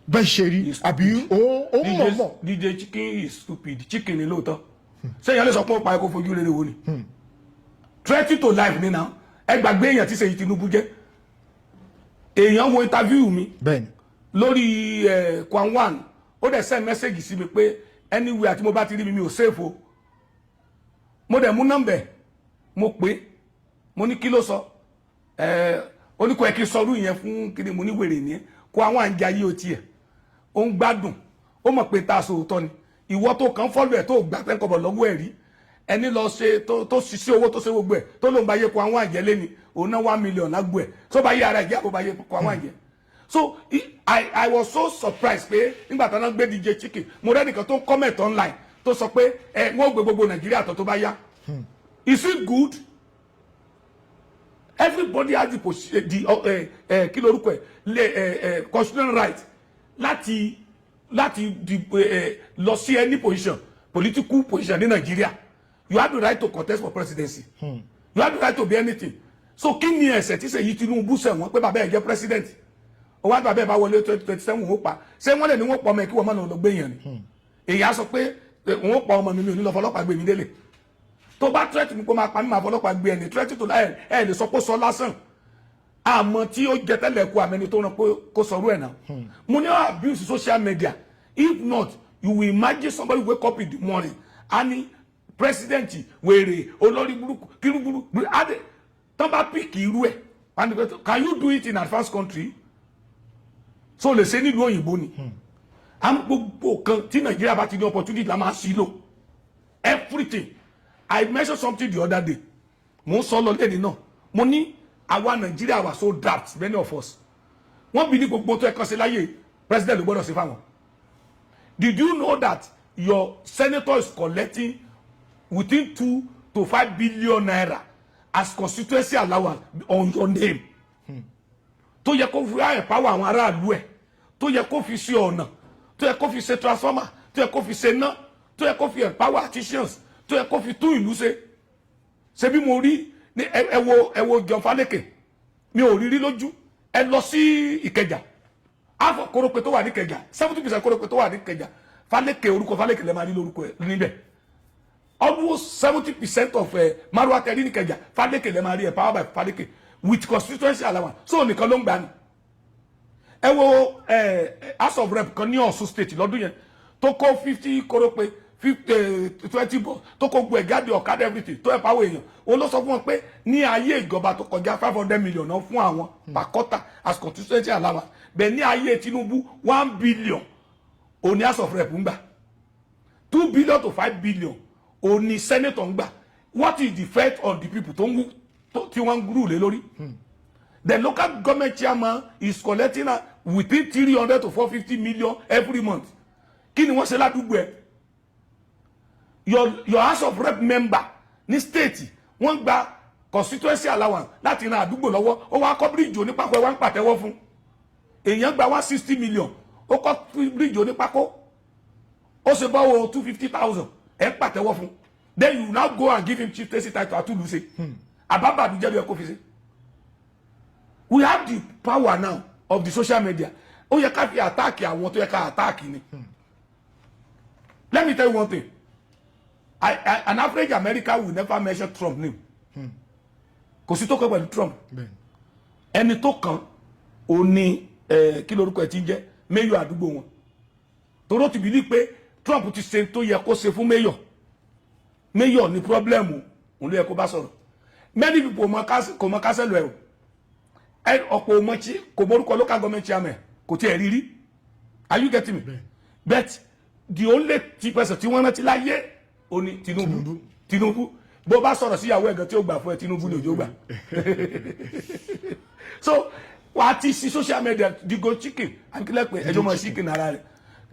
bẹ́ẹ̀ ṣe rí àbí ó mọ̀. DJ Chicken is stupid chicken ni lóòótọ́ ṣé ìyá lè sọ pé ó pa ẹ̀kọ́ fojú rere wo ni threat to life ni now ẹ gbàgbé èèyàn tí Seyi Tinubu jẹ́ èèyàn wo interview mi lórí Kwan1 ó dẹ̀ send message sí mi pé anywhere tí mo bá ti rí mi ò safe o mo dẹ̀ mú nọ́mbẹ̀ mo pè mo ní kí ló sọ oníkó ẹ kí sọrú yẹn fún kiri mo ní wèrè ní kó àwọn àǹjẹ ayé o tiẹ̀ ó ń gbádùn ó mọ̀ pé tá a sòótọ́ ni ìwọ tó kàn fọ́lù ẹ̀ tó gbà tẹ́ńkọ̀bọ̀ lọ́wọ́ ẹ̀ rí ẹni lọ ṣe tó ṣiṣẹ́ owó tó ṣe gbogbo ẹ̀ tó ló ń bá yẹ kó àwọn àǹjẹ lé ni òun náà 1 million lágbo ẹ̀ tó bá yẹ ara ìjẹ́ àbó bá yẹ kó àwọn àǹjẹ So I was so surprised pé nígbà tí wọ́n gbé DJ Chicken mo rẹ́ nìkan tó ń comment online tó sọ pé wọ́n gbé gbogbo Nàìjíríà tó bá yá. Is it good? Everybody has the kí lorúkọ constitutional right láti lọ sí any position, political position ní Nigeria. You have the right to contest for presidency. You have the right to be anything. So kí ni ẹ̀ṣẹ̀ tí Seyi Tinubu ṣẹ̀ wọ́n pé bàbá ẹ̀ jẹ́ president? Ó wá bàbá ẹ̀ bá wọlé 2027 wọ́n pa. Ṣé wọ́n lè ní wọ́n pa ọmọ ẹ̀ kí wọ́n má lọ gbé yẹn ni? Èyí á sọ pé wọ́n pa ọmọ mi ò ní lọ fọlọ́pàá gbé mi délé. Tó bá threat mi kó máa pa mí máa fọlọ́pàá gbé ẹni threat tó ẹ̀ lè sọ pé sọ lásán. Àmọ́ tí ó jẹ tẹ́lẹ̀ kú àmẹ́ni tó rán pé kó sọ̀rọ̀ ẹ̀ náà. Mo ní abuse social media. If not, you will imagine somebody wake up in the morning and president wèrè olórí burúkú kírúburú adé tán bá pick irú ẹ̀ and can you do it in advanced country? So lè ṣe nílùú òyìnbó ni. Am gbogbo kan tí Nàìjíríà bá ti ní opportunity la máa ṣí lò. Everything. I mentioned something the other day. Mo ń sọ lọ lẹ́ni náà. Mo ní àwa Nàìjíríà wà so daft many of us. Wọ́n bí ní gbogbo tó ẹ̀kan ṣe láyé president ló gbọ́dọ̀ ṣe fáwọn. Did you know that your senator is collecting within 2 to 5 billion naira as constituency allowance on your name? Tó yẹ kó fi empower àwọn aráàlú ẹ̀, tó yẹ kó fi ṣe ọ̀nà, tó yẹ kó fi ṣe transformer, tó yẹ kó fi ṣe iná, tó yẹ kó fi empower artisans, tó yẹ kó fi tún ìlú ṣe. Ṣé bí mo rí ní ẹ wo John Faleke mi ò rí lójú ẹ lọ sí Ìkẹjà. Afọ kórópè tó wà ní Ìkẹjà 70% kórópè tó wà ní Ìkẹjà Faleke orúkọ Faleke lè máa rí lórúkọ ẹ níbẹ̀. Almost 70% of Marwa tẹ̀lé ní Ìkẹjà Faleke lè máa rí power by Faleke with constituency allowance. So nìkan ló ń gbà ní. Ẹ wo House of Rep kan ní Ọ̀ṣun state lọ́dún yẹn tó kó 50 kórópè 20 bọ̀ tó kó gbọ́ ẹ̀gáde ọ̀kadà everything tó ẹ̀ pàwọ̀ èèyàn ó ló sọ fún wọn pé ní ayé ìjọba tó kọjá 500 million náà fún àwọn per quarter as constituency allowance bẹ́ẹ̀ ní ayé Tinubu 1 billion òní House of Rep ń gbà 2 billion to 5 billion òní senator ń gbà. What is the effect on the people tí wọ́n ń gúrú lé lórí? The local government chairman is collecting within 300 to 450 million every month. Kí ni wọ́n ṣe ládùúgbò ẹ̀? Your House of Rep member ní state wọ́n gba constituency allowance láti ran àdúgbò lọ́wọ́ ó wá kọ́ bíríìjì onípákó ẹ̀ wá ń pàtẹ́wọ́ fún. Èèyàn gba 160 million ó kọ́ bíríìjì onípákó ó ṣe báwo 250,000 ẹ̀ ń pàtẹ́wọ́ fún. Then you now go and give him chieftaincy title àtúlùṣe. Àbábàdú jẹ́ bí ẹ kó fi ṣe. We have the power now of the social media. Ó yẹ ká fi àtáàkì àwọn tó yẹ ká àtáàkì ni. Let me tell you one thing. An average American will never mention Trump name. Kò sí tó kọ́ pẹ̀lú Trump. Ẹni tó kàn ó ní kí lorúkọ ẹ̀ ti ń jẹ́ mayor àdúgbò wọn. Toró ti bìlí pé Trump ti ṣe tó yẹ kó ṣe fún mayor. Mayor ní problem òun ló yẹ kó bá sọ̀rọ̀. Many people kò mọ kásẹ̀ lọ ẹ̀ o. Ọ̀pọ̀ ọmọ kò mórúkọ local government chairman kò tiẹ̀ rírí. Are you getting me? But the only person tí wọ́n rántí láyé ó ní Tinubu bó bá sọ̀rọ̀ sí ìyàwó ẹ̀gàn tí ó gbà fún ẹ Tinubu ní òjò gbà. So wà á ti sí social media digo chicken àkílẹ̀ pé ẹjọ́ mọ̀ chicken ara rẹ̀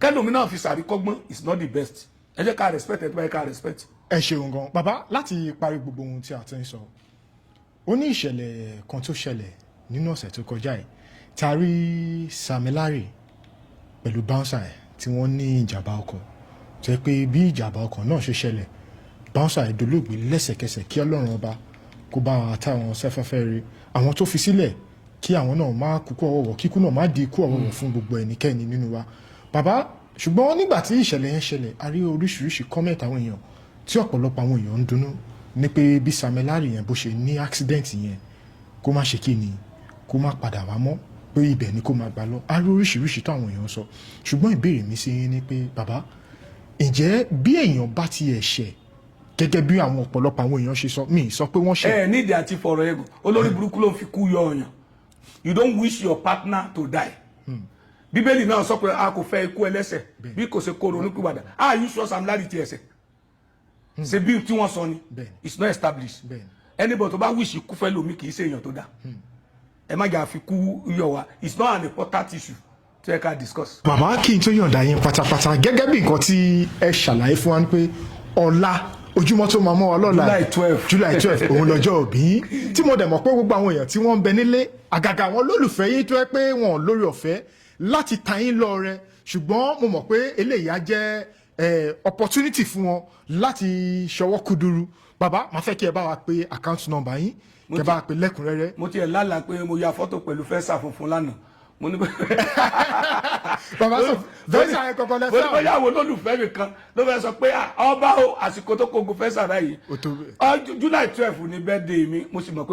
kẹ́lòmí náà fi sàríkọ́gbọ́n is not the best. Ẹ jẹ́ ká respect ẹ̀ tó bá yẹ ká respect. Ẹ ṣeun gan bàbá láti parí gbogbo ohun tí a ti ń sọ ó ní ìṣẹ̀lẹ̀ kan tó ṣẹlẹ̀ nínú ọ̀sẹ̀ tó kọjá yìí tá a rí Laarin pẹ̀lú bouncer ẹ̀ tí wọ́n ní ìjàmbá ọkọ̀ tó yẹ pé bí ìjàmbá ọkọ̀ náà ṣe ṣẹlẹ̀ bouncer ẹ̀ dolóògbé lẹ́sẹ̀kẹsẹ̀ kí Ọlọ́run ọba kó bá wọn àtàwọn sẹ́fẹ́fẹ́ rí àwọn tó fi sílẹ̀ kí àwọn náà má kúkú ọwọ́wọ́ kíkú náà má di ikú ọwọ́wọ́ fún gbogbo ẹnikẹ́ni nínú wa bàbá ṣùgbọ́n nígbà tí ìṣẹ̀lẹ̀ yẹn ṣẹlẹ̀ a rí oríṣiríṣi comment àwọn èèyàn tí ọ̀pọ̀lọpọ̀ àwọn èèyàn ń dunnú ní pé bí Laarin yẹn bó ṣe ní accident yẹn kó má ṣe kí ni kó má padà wá mọ́ pé ibẹ̀ ni kó má gbà lọ a rí oríṣiríṣi tó àwọn èèyàn sọ ṣùgbọ́n ìbéèrè mi sí ni pé bàbá ǹjẹ́ bí èèyàn bá ti ẹ̀ṣẹ̀ gẹ́gẹ́ bí àwọn ọ̀pọ̀lọpọ̀ àwọn èèyàn ṣe sọ mí sọ pé wọ́n ṣẹ̀. Nídìí àti fọ̀rọ̀ ẹ̀gùn olórí burúkú ló fi kú yọ ọ̀yàn you don't wish your partner to die. Bíbélì náà sọ pé a kò fẹ́ ikú ẹlẹ́ṣẹ̀ bí kò ṣe kóró onípìwàdà you sure Laarin ti ẹ̀ṣẹ̀ ṣe bí tí wọ́n sọ ni it's not established anybody tó bá wish ikú fẹ́ lómi kì í ṣe èèyàn tó dá ẹ má jà fi kú iyọ̀ wa it's not an important issue tó yẹ ká discuss. bàbá kí n tó yọ̀ǹda yín pátápátá gẹ́gẹ́ bí nǹkan tí ẹ ṣàlàyé fún wa ni pé ọ̀la ojúmọ́ tó máa mọ́ wa lọ́la July 12 òun lọ́jọ́ òbí tí mo dẹ̀ mọ̀ pé gbogbo àwọn èèyàn tí wọ́n ń bẹ nílé àgàgà àwọn olólùfẹ́ yín tó yẹ pé wọn ò lórí ọ̀fẹ́ láti ta yín lọ́rẹ ṣùgbọ́n mo mọ̀ pé eléyìí á jẹ́ opportunity fún wọn láti ṣọwọ́ kúdúrú bàbá máa fẹ́ kí ẹ bá wa pé account number yín kí ẹ bá wa pé lẹ́kùnrẹ́rẹ́. mo tiẹ̀ lálàá pé mo ya fọ́tò pẹ̀lú fẹ́sà funfun lánàá mo ní bàbá sọ fẹ́sà yẹn kọ́kọ́ lẹ́fẹ́ àwọn bóyá àwọn olólùfẹ́ mi kan ló fẹ́ sọ pé ọba o àsìkò tó kógun fẹ́sà báyìí July 12 ní birthday mi mo sì mọ̀ pé